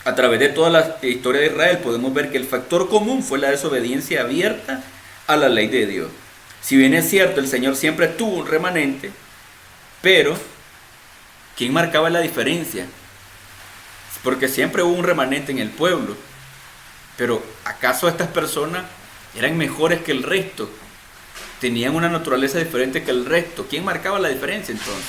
A través de toda la historia de Israel podemos ver que el factor común fue la desobediencia abierta a la ley de Dios. Si bien es cierto, el Señor siempre tuvo un remanente, pero ¿quién marcaba la diferencia? Porque siempre hubo un remanente en el pueblo, pero ¿acaso estas personas eran mejores que el resto? ¿Tenían una naturaleza diferente que el resto? ¿Quién marcaba la diferencia entonces?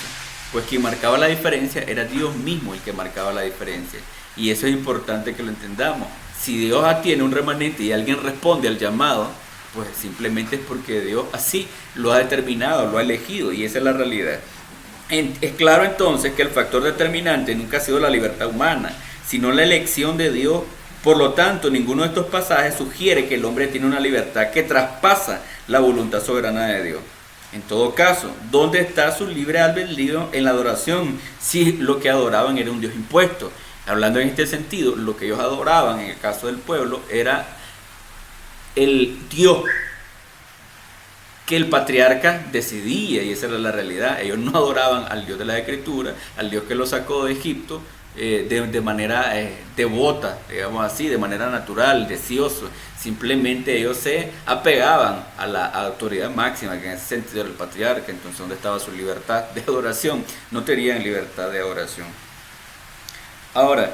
Pues quien marcaba la diferencia era Dios mismo, el que marcaba la diferencia. Y eso es importante que lo entendamos. Si Dios tiene un remanente y alguien responde al llamado, pues simplemente es porque Dios así lo ha determinado, lo ha elegido, y esa es la realidad. Es claro entonces que el factor determinante nunca ha sido la libertad humana, sino la elección de Dios. Por lo tanto, ninguno de estos pasajes sugiere que el hombre tiene una libertad que traspasa la voluntad soberana de Dios. En todo caso, ¿dónde está su libre albedrío en la adoración si lo que adoraban era un Dios impuesto? Hablando en este sentido, lo que ellos adoraban en el caso del pueblo era el Dios que el patriarca decidía, y esa era la realidad. Ellos no adoraban al Dios de la Escritura, al Dios que los sacó de Egipto de manera devota, digamos así, de manera natural, deseoso. Simplemente ellos se apegaban a la autoridad máxima, que en ese sentido era el patriarca. Entonces, ¿dónde estaba su libertad de adoración? No tenían libertad de adoración. Ahora,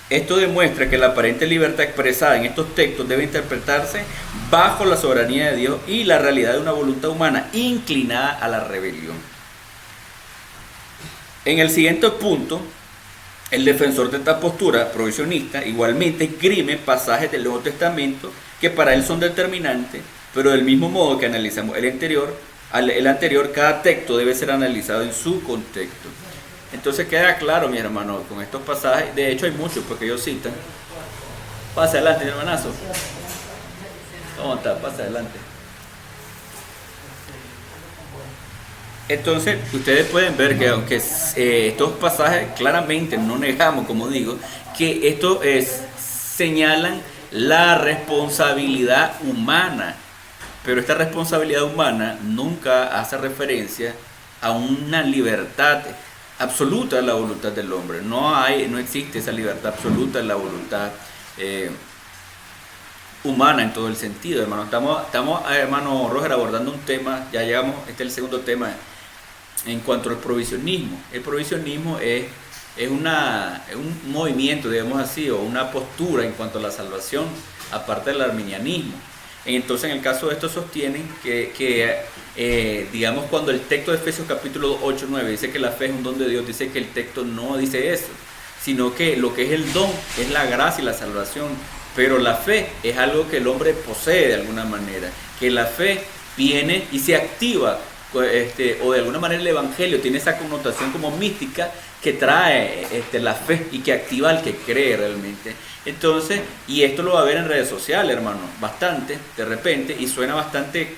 esto demuestra que la aparente libertad expresada en estos textos debe interpretarse bajo la soberanía de Dios y la realidad de una voluntad humana inclinada a la rebelión. En el siguiente punto, el defensor de esta postura provisionista igualmente esgrime pasajes del Nuevo Testamento que para él son determinantes, pero del mismo modo que analizamos el anterior, cada texto debe ser analizado en su contexto. Entonces queda claro, mi hermano, con estos pasajes. De hecho hay muchos porque ellos citan. Pase adelante, mi hermanazo. ¿Cómo está? Pase adelante. Entonces ustedes pueden ver que aunque estos pasajes claramente no negamos, como digo, que esto señalan la responsabilidad humana, pero esta responsabilidad humana nunca hace referencia a una libertad absoluta de la voluntad del hombre. No existe esa libertad absoluta de la voluntad humana en todo el sentido, hermano. Estamos, hermano Roger, abordando un tema, ya llegamos, este es el segundo tema en cuanto al provisionismo. El provisionismo es un movimiento, digamos así, o una postura en cuanto a la salvación, aparte del arminianismo. Entonces, en el caso de esto sostienen que digamos, cuando el texto de Efesios capítulo 8, 9 dice que la fe es un don de Dios, dice que el texto no dice eso, sino que lo que es el don es la gracia y la salvación, pero la fe es algo que el hombre posee de alguna manera, que la fe viene y se activa o de alguna manera el evangelio tiene esa connotación como mística que trae la fe y que activa al que cree realmente. Entonces, y esto lo va a ver en redes sociales, hermano, bastante, de repente, y suena bastante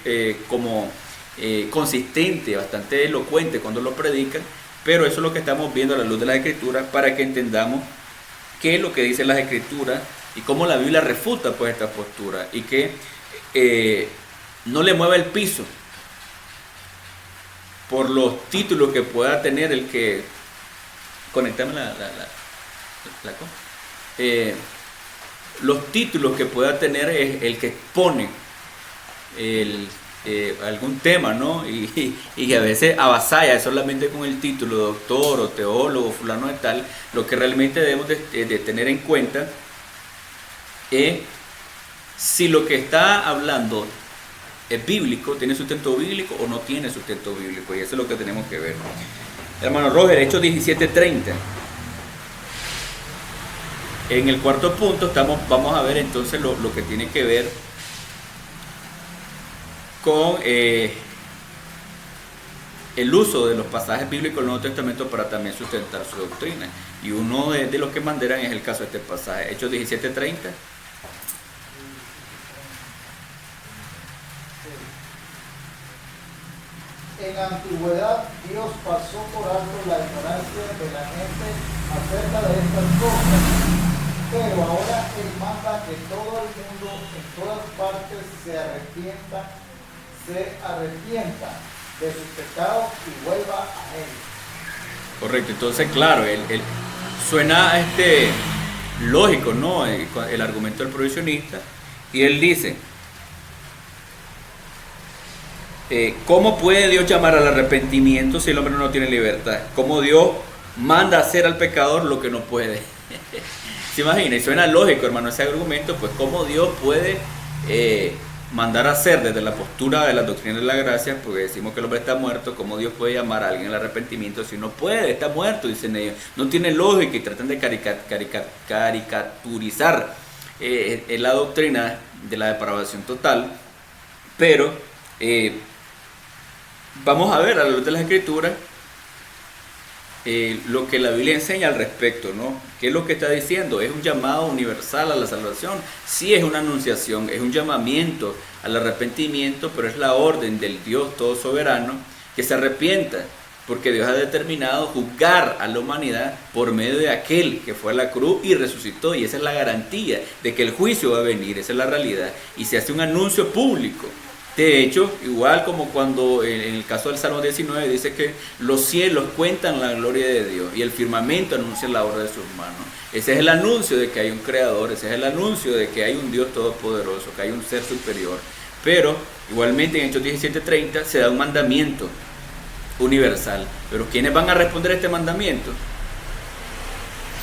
consistente, bastante elocuente cuando lo predican, pero eso es lo que estamos viendo a la luz de las Escrituras para que entendamos qué es lo que dicen las Escrituras y cómo la Biblia refuta pues esta postura y que no le mueva el piso por los títulos que pueda tener el que... Conectame los títulos que pueda tener el que expone algún tema, ¿no? Y a veces avasalla solamente con el título doctor o teólogo, fulano de tal. Lo que realmente debemos de tener en cuenta es si lo que está hablando es bíblico, tiene sustento bíblico o no tiene sustento bíblico, y eso es lo que tenemos que ver. Hermano Roger, Hechos 17:30. En el cuarto punto vamos a ver entonces lo que tiene que ver con el uso de los pasajes bíblicos del Nuevo Testamento para también sustentar su doctrina. Y uno de los que manderan es el caso de este pasaje, Hechos 17:30. En la antigüedad Dios pasó por alto la ignorancia de la gente acerca de estas cosas, pero ahora Él manda que todo el mundo en todas partes se arrepienta de sus pecados y vuelva a Él. Correcto, entonces claro, suena lógico, ¿no? El argumento del prohibicionista, y él dice, ¿cómo puede Dios llamar al arrepentimiento si el hombre no tiene libertad? ¿Cómo Dios manda hacer al pecador lo que no puede? ¿Se imagina? Y suena lógico, hermano, ese argumento, pues ¿cómo Dios puede mandar a hacer desde la postura de la doctrina de la gracia? Porque decimos que el hombre está muerto, ¿cómo Dios puede llamar a alguien al arrepentimiento si no puede? Está muerto, dicen ellos. No tiene lógica y tratan de caricaturizar la doctrina de la depravación total, pero... vamos a ver a la luz de las Escrituras lo que la Biblia enseña al respecto, ¿no? ¿Qué es lo que está diciendo? ¿Es un llamado universal a la salvación? Sí, es una anunciación, es un llamamiento al arrepentimiento, pero es la orden del Dios todo soberano que se arrepienta, porque Dios ha determinado juzgar a la humanidad por medio de aquel que fue a la cruz y resucitó, y esa es la garantía de que el juicio va a venir, esa es la realidad, y se hace un anuncio público. De hecho, igual como cuando en el caso del Salmo 19 dice que los cielos cuentan la gloria de Dios y el firmamento anuncia la obra de sus manos. Ese es el anuncio de que hay un creador, ese es el anuncio de que hay un Dios todopoderoso, que hay un ser superior. Pero igualmente en Hechos 17:30 se da un mandamiento universal. Pero ¿quiénes van a responder a este mandamiento?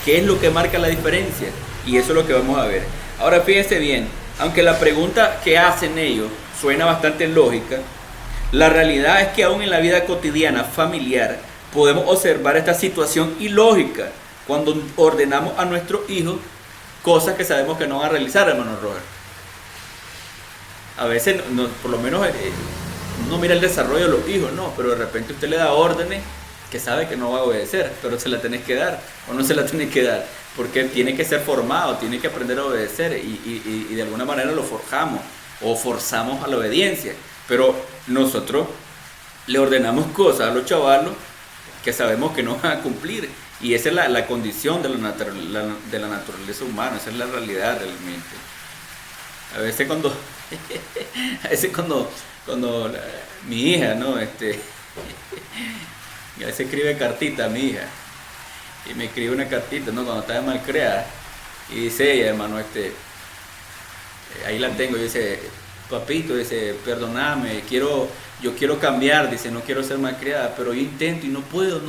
¿Qué es lo que marca la diferencia? Y eso es lo que vamos a ver. Ahora fíjense bien, aunque la pregunta que hacen ellos suena bastante lógica, la realidad es que aún en la vida cotidiana, familiar, podemos observar esta situación ilógica cuando ordenamos a nuestros hijos cosas que sabemos que no van a realizar, hermano Robert. A veces, por lo menos, uno mira el desarrollo de los hijos, no, pero de repente usted le da órdenes que sabe que no va a obedecer, pero se la tenés que dar o no se la tenés que dar, porque tiene que ser formado, tiene que aprender a obedecer y de alguna manera lo forjamos o forzamos a la obediencia, pero nosotros le ordenamos cosas a los chavalos que sabemos que no van a cumplir, y esa es la condición de la naturaleza humana, esa es la realidad realmente. A veces cuando mi hija, ¿no? A veces escribe cartita a mi hija, y me escribe una cartita, ¿no? Cuando estaba mal creada, y dice ella, hermano, ahí la tengo, y dice, papito, dice, perdóname, yo quiero cambiar, dice, no quiero ser malcriada, pero yo intento y no puedo,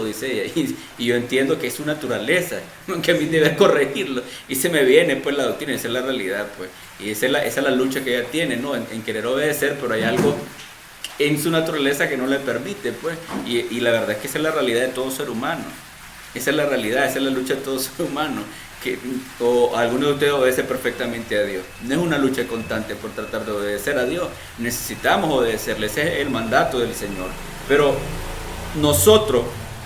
dice ella, y yo entiendo que es su naturaleza, que a mí debe corregirlo, y se me viene pues la doctrina, esa es la realidad, pues, y esa es la lucha que ella tiene, ¿no? En querer obedecer, pero hay algo en su naturaleza que no le permite, pues, y la verdad es que esa es la realidad de todo ser humano. Esa es la realidad, esa es la lucha de todo ser humano. que, o alguno de ustedes obedece perfectamente a Dios. No es una lucha constante por tratar de obedecer a Dios. Necesitamos obedecerle, ese es el mandato del Señor. Pero nosotros,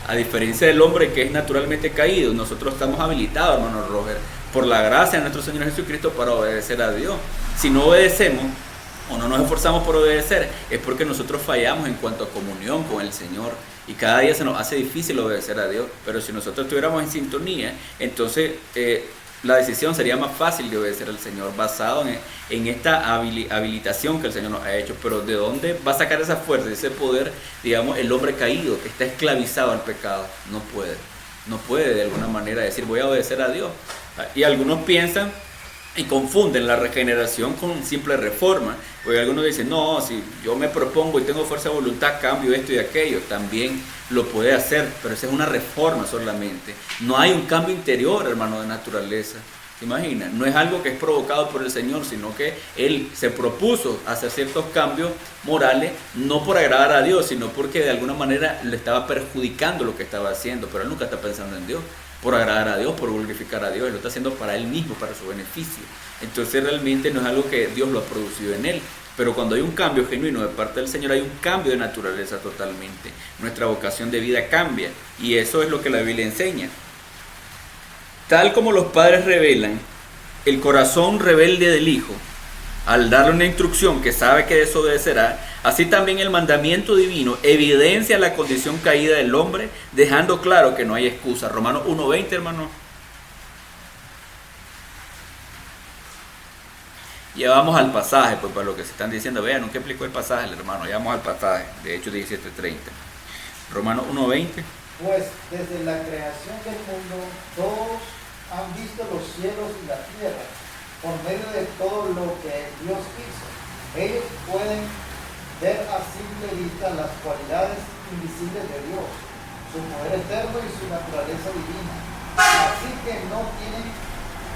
a diferencia del hombre que es naturalmente caído, nosotros estamos habilitados, hermano Roger, por la gracia de nuestro Señor Jesucristo para obedecer a Dios. Si no obedecemos o no nos esforzamos por obedecer, es porque nosotros fallamos en cuanto a comunión con el Señor. Y cada día se nos hace difícil obedecer a Dios. Pero si nosotros estuviéramos en sintonía, entonces la decisión sería más fácil de obedecer al Señor, basado en esta habilitación que el Señor nos ha hecho. Pero ¿de dónde va a sacar esa fuerza, ese poder, digamos, el hombre caído, que está esclavizado al pecado? No puede de alguna manera decir voy a obedecer a Dios. Y algunos piensan y confunden la regeneración con simple reforma. Porque algunos dicen, no, si yo me propongo y tengo fuerza de voluntad, cambio esto y aquello, también lo puede hacer, pero esa es una reforma solamente. No hay un cambio interior, hermano, de naturaleza. ¿Se imagina? No es algo que es provocado por el Señor, sino que Él se propuso hacer ciertos cambios morales, no por agradar a Dios, sino porque de alguna manera le estaba perjudicando lo que estaba haciendo, pero Él nunca está pensando en Dios, por agradar a Dios, por glorificar a Dios. Él lo está haciendo para Él mismo, para su beneficio. Entonces realmente no es algo que Dios lo ha producido en Él. Pero cuando hay un cambio genuino de parte del Señor, hay un cambio de naturaleza totalmente. Nuestra vocación de vida cambia, y eso es lo que la Biblia enseña. Tal como los padres revelan el corazón rebelde del hijo al darle una instrucción que sabe que desobedecerá, así también el mandamiento divino evidencia la condición caída del hombre, dejando claro que no hay excusa. Romanos 1:20, hermano. Ya vamos al pasaje, pues para lo que se están diciendo, vean, nunca explicó el pasaje, hermano, ya vamos al pasaje, de Hechos 17:30. Romanos 1:20. Pues desde la creación del mundo todos han visto los cielos y la tierra por medio de todo lo que Dios hizo. Ellos pueden ver a simple vista las cualidades invisibles de Dios, su poder eterno y su naturaleza divina. Así que no tienen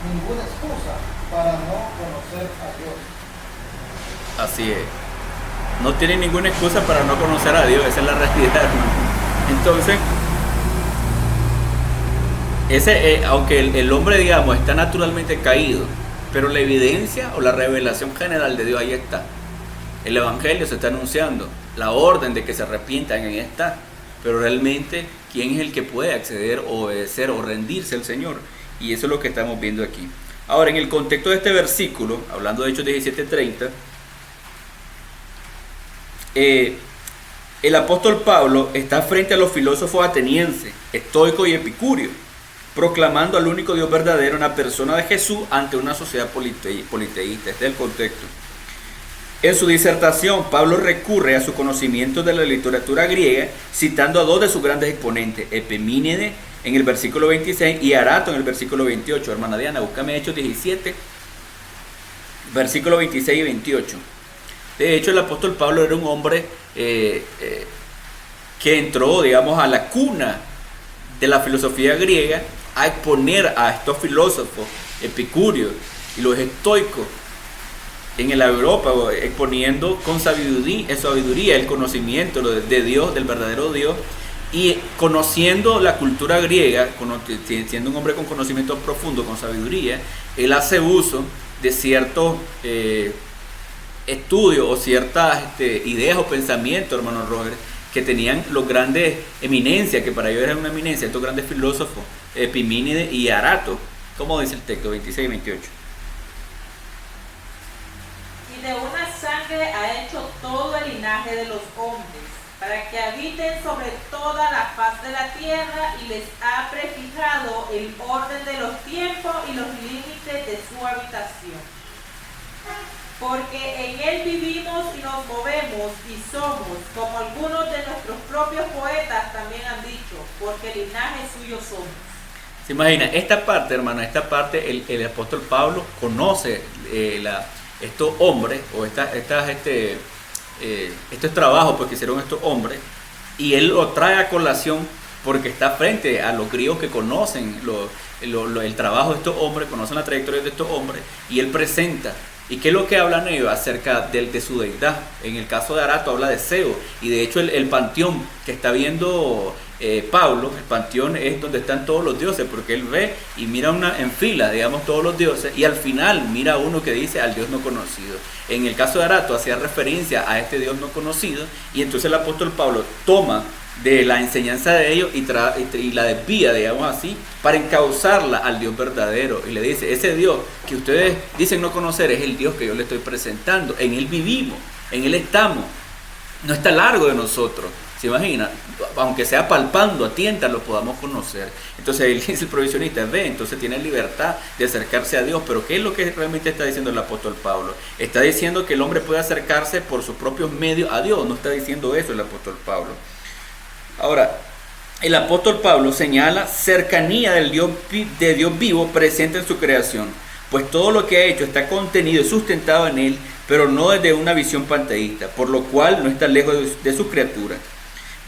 ninguna excusa para no conocer a Dios. Así es. No tienen ninguna excusa para no conocer a Dios, esa es la realidad, hermano. Entonces, aunque el hombre, digamos, está naturalmente caído, pero la evidencia o la revelación general de Dios ahí está. El Evangelio se está anunciando, la orden de que se arrepientan ahí está, pero realmente, ¿quién es el que puede acceder o obedecer o rendirse al Señor? Y eso es lo que estamos viendo aquí. Ahora, en el contexto de este versículo, hablando de Hechos 17:30, el apóstol Pablo está frente a los filósofos atenienses, estoicos y epicúreos, proclamando al único Dios verdadero en la persona de Jesús ante una sociedad politeísta. Este es el contexto. En su disertación, Pablo recurre a su conocimiento de la literatura griega, citando a dos de sus grandes exponentes, Epimínides en el versículo 26 y Arato en el versículo 28. Hermana Diana, búscame Hechos 17, versículo 26 y 28. De hecho, el apóstol Pablo era un hombre que entró, digamos, a la cuna de la filosofía griega, a exponer a estos filósofos epicúreos y los estoicos en la Europa, exponiendo con sabiduría el conocimiento de Dios, del verdadero Dios, y conociendo la cultura griega, siendo un hombre con conocimiento profundo, con sabiduría, él hace uso de ciertos estudios o ciertas ideas o pensamientos, hermano Roger, que tenían los grandes eminencias, que para ellos eran una eminencia, estos grandes filósofos, Epimínides y Arato, como dice el texto 26 y 28. Y de una sangre ha hecho todo el linaje de los hombres, para que habiten sobre toda la faz de la tierra, y les ha prefijado el orden de los tiempos y los límites de su habitación. Porque en él vivimos y nos movemos y somos, como algunos de nuestros propios poetas también han dicho, porque linaje suyo somos. ¿Se imagina? Esta parte, hermano, el apóstol Pablo conoce estos hombres, o estos trabajos pues, que hicieron estos hombres, y él lo trae a colación porque está frente a los griegos que conocen el trabajo de estos hombres, conocen la trayectoria de estos hombres, y él presenta. ¿Y qué es lo que hablan ellos acerca de su deidad? En el caso de Arato habla de Zeus, y de hecho el panteón que está viendo Pablo, el panteón es donde están todos los dioses, porque él ve y mira en fila, digamos, todos los dioses, y al final mira uno que dice al Dios no conocido. En el caso de Arato hacía referencia a este Dios no conocido, y entonces el apóstol Pablo toma de la enseñanza de ellos y la desvía, digamos así, para encauzarla al Dios verdadero, y le dice, ese Dios que ustedes dicen no conocer es el Dios que yo le estoy presentando, en Él vivimos, en Él estamos, no está largo de nosotros. ¿Se imagina? Aunque sea palpando a tientas lo podamos conocer. Entonces él dice, el provisionista, ve, entonces tiene libertad de acercarse a Dios. Pero ¿qué es lo que realmente está diciendo el apóstol Pablo? Está diciendo que el hombre puede acercarse por sus propios medios a Dios. No está diciendo eso el apóstol Pablo. Ahora, el apóstol Pablo señala cercanía de Dios vivo presente en su creación. Pues todo lo que ha hecho está contenido y sustentado en él, pero no desde una visión panteísta, por lo cual no está lejos de sus criaturas.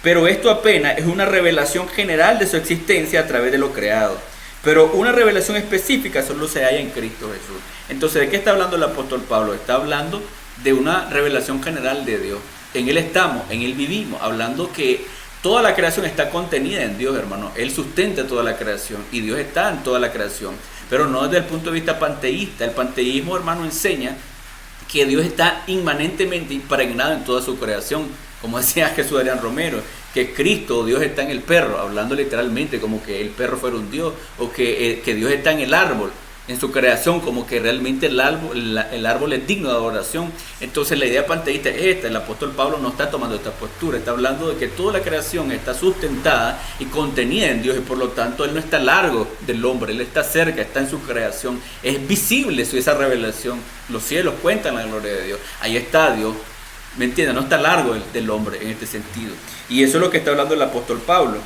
Pero esto apenas es una revelación general de su existencia a través de lo creado. Pero una revelación específica solo se halla en Cristo Jesús. Entonces, ¿de qué está hablando el apóstol Pablo? Está hablando de una revelación general de Dios. En Él estamos, en Él vivimos, hablando que toda la creación está contenida en Dios, hermano. Él sustenta toda la creación y Dios está en toda la creación. Pero no desde el punto de vista panteísta. El panteísmo, hermano, enseña que Dios está inmanentemente impregnado en toda su creación. Como decía Jesús Adrián Romero, que Cristo, Dios está en el perro, hablando literalmente como que el perro fuera un Dios, o que Dios está en el árbol, en su creación, como que realmente el árbol es digno de adoración. Entonces la idea panteísta es esta. El apóstol Pablo no está tomando esta postura, está hablando de que toda la creación está sustentada y contenida en Dios, y por lo tanto Él no está largo del hombre, Él está cerca, está en su creación, es visible esa revelación, los cielos cuentan la gloria de Dios, ahí está Dios. ¿Me entienden? No está largo del hombre en este sentido. Y eso es lo que está hablando el apóstol Pablo.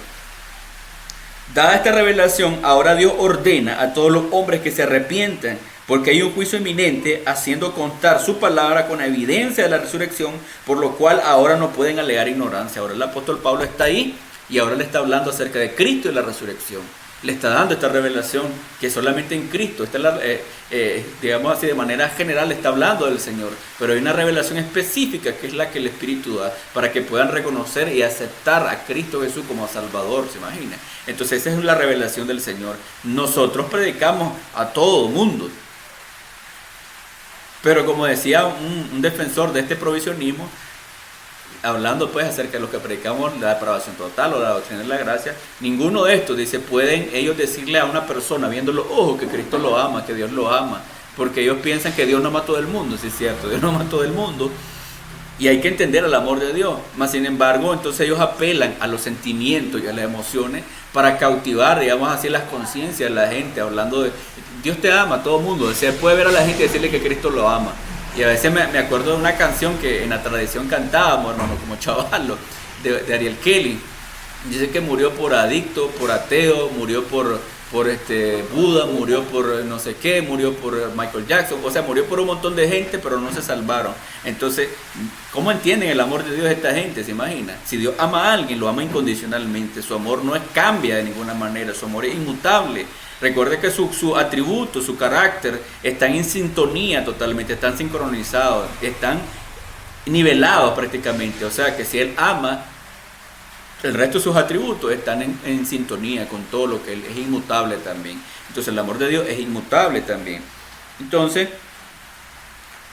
Dada esta revelación, ahora Dios ordena a todos los hombres que se arrepientan, porque hay un juicio inminente, haciendo constar su palabra con evidencia de la resurrección, por lo cual ahora no pueden alegar ignorancia. Ahora el apóstol Pablo está ahí y ahora le está hablando acerca de Cristo y la resurrección. Le está dando esta revelación que solamente en Cristo, digamos así, de manera general está hablando del Señor, pero hay una revelación específica que es la que el Espíritu da para que puedan reconocer y aceptar a Cristo Jesús como Salvador, ¿se imagina? Entonces esa es la revelación del Señor. Nosotros predicamos a todo mundo, pero como decía un defensor de este provisionismo, hablando pues acerca de lo que predicamos, la depravación total o la doctrina de la gracia, ninguno de estos, dice, pueden ellos decirle a una persona viendo los ojos que Cristo lo ama, que Dios lo ama, porque ellos piensan que Dios no ama a todo el mundo. Sí es cierto, Dios no ama a todo el mundo y hay que entender el amor de Dios, mas sin embargo entonces ellos apelan a los sentimientos y a las emociones para cautivar, digamos así, las conciencias de la gente, hablando de Dios te ama a todo el mundo. Se puede ver a la gente y decirle que Cristo lo ama. Y a veces me acuerdo de una canción que en la tradición cantábamos, hermano, como chavalos, de Ariel Kelly. Dice que murió por adicto, por ateo, murió por Buda, murió por no sé qué, murió por Michael Jackson. O sea, murió por un montón de gente, pero no se salvaron. Entonces, ¿cómo entienden el amor de Dios esta gente? ¿Se imagina? Si Dios ama a alguien, lo ama incondicionalmente. Su amor no cambia de ninguna manera, su amor es inmutable. Recuerde que su atributo, su carácter están en sintonía totalmente, están sincronizados, están nivelados prácticamente. O sea que si Él ama, el resto de sus atributos están en sintonía con todo lo que Él es inmutable también. Entonces el amor de Dios es inmutable también. Entonces,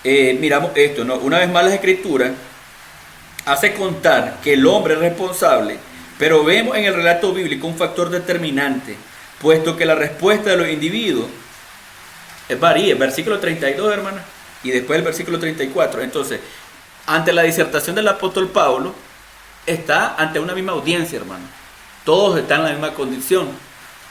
miramos esto, ¿no? Una vez más la Escritura hace constar que el hombre es responsable, pero vemos en el relato bíblico un factor determinante, puesto que la respuesta de los individuos varía. El versículo 32, hermana, y después el versículo 34. Entonces, ante la disertación del apóstol Pablo, está ante una misma audiencia, hermano. Todos están en la misma condición,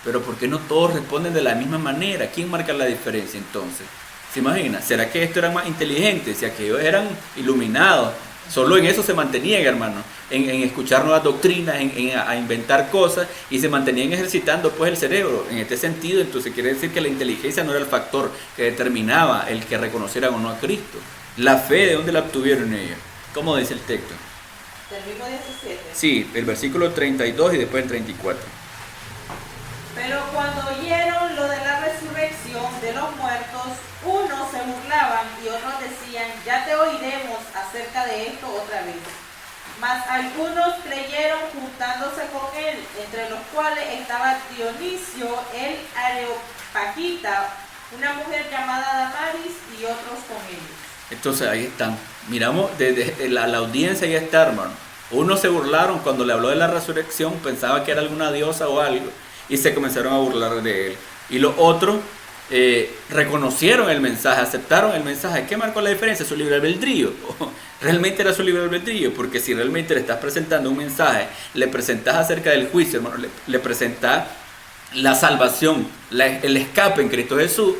pero ¿por qué no todos responden de la misma manera? ¿Quién marca la diferencia entonces? ¿Se imagina? ¿Será que estos eran más inteligentes? Si aquellos eran iluminados, solo en eso se mantenían, hermano, en escuchar nuevas doctrinas, a inventar cosas, y se mantenían ejercitando pues el cerebro. En este sentido, entonces quiere decir que la inteligencia no era el factor que determinaba el que reconocieran o no a Cristo. La fe, ¿de dónde la obtuvieron ellos? ¿Cómo dice el texto? Del mismo 17. Sí, el versículo 32 y después el 34. Pero cuando oyeron lo de la resurrección de los muertos, unos se burlaban y otros decían, ya te oiremos acerca de esto otra vez. Mas algunos creyeron juntándose con él entre los cuales estaba Dionisio el Areopagita, una mujer llamada Damaris y otros con ellos. Entonces ahí están. Miramos, desde la audiencia ya está, hermano. Unos se burlaron cuando le habló de la resurrección, pensaba que era alguna diosa o algo, y se comenzaron a burlar de él. Y los otros reconocieron el mensaje, aceptaron el mensaje. ¿Qué marcó la diferencia? Su libre albedrío. Realmente era su libre albedrío, porque si realmente le estás presentando un mensaje, le presentás acerca del juicio, hermano, le presentás la salvación, el escape en Cristo Jesús.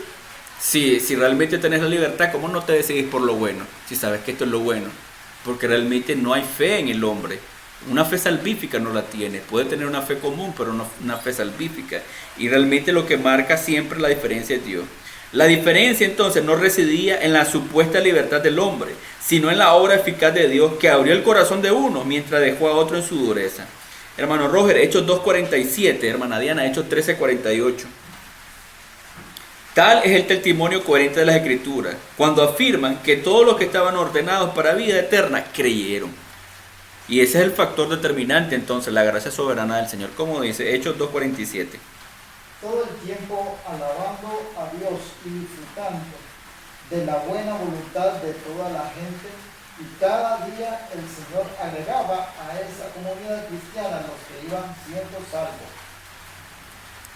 Si realmente tenés la libertad, ¿cómo no te decidís por lo bueno? Si sabes que esto es lo bueno. Porque realmente no hay fe en el hombre. Una fe salvífica no la tiene. Puede tener una fe común, pero no una fe salvífica. Y realmente lo que marca siempre la diferencia es Dios. La diferencia entonces no residía en la supuesta libertad del hombre, sino en la obra eficaz de Dios que abrió el corazón de uno mientras dejó a otro en su dureza. Hermano Roger, Hechos 2.47, hermana Diana, Hechos 13.48. Tal es el testimonio coherente de las Escrituras, cuando afirman que todos los que estaban ordenados para vida eterna creyeron. Y ese es el factor determinante entonces, la gracia soberana del Señor, como dice Hechos 2.47. Todo el tiempo alabando a Dios y disfrutando de la buena voluntad de toda la gente, y cada día el Señor agregaba a esa comunidad cristiana los que iban siendo salvos.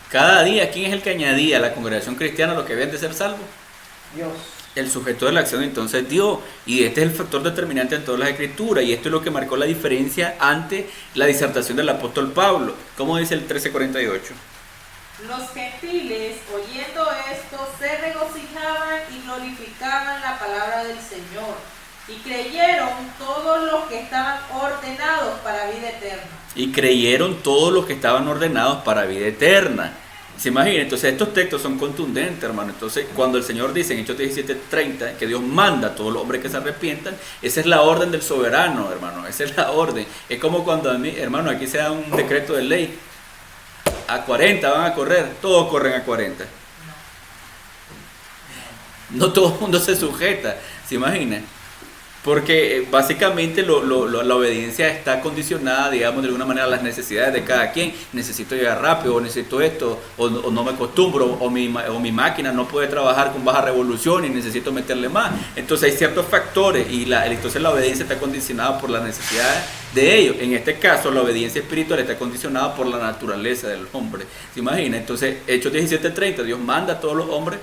Cada día, ¿quién es el que añadía a la congregación cristiana los que habían de ser salvos? Dios. El sujeto de la acción entonces Dios, y este es el factor determinante en todas las Escrituras, y esto es lo que marcó la diferencia ante la disertación del apóstol Pablo. ¿Cómo dice el 13:48? Los gentiles, oyendo esto, se regocijaban y glorificaban la palabra del Señor, y creyeron todos los que estaban ordenados para vida eterna. Y creyeron todos los que estaban ordenados para vida eterna. ¿Se imagina? Entonces estos textos son contundentes, hermano. Entonces cuando el Señor dice en Hechos 17:30 que Dios manda a todos los hombres que se arrepientan, esa es la orden del soberano, hermano. Esa es la orden. Es como cuando a mí, hermano, aquí se da un decreto de ley. A 40 van a correr, todos corren a 40. No todo el mundo se sujeta, ¿se imagina? Porque básicamente la obediencia está condicionada, digamos, de alguna manera a las necesidades de cada quien. Necesito llegar rápido, o necesito esto, o no me acostumbro, o mi máquina no puede trabajar con baja revolución y necesito meterle más. Entonces hay ciertos factores y entonces la obediencia está condicionada por las necesidades de ellos. En este caso, la obediencia espiritual está condicionada por la naturaleza del hombre. ¿Se imagina? Entonces, Hechos 17:30, Dios manda a todos los hombres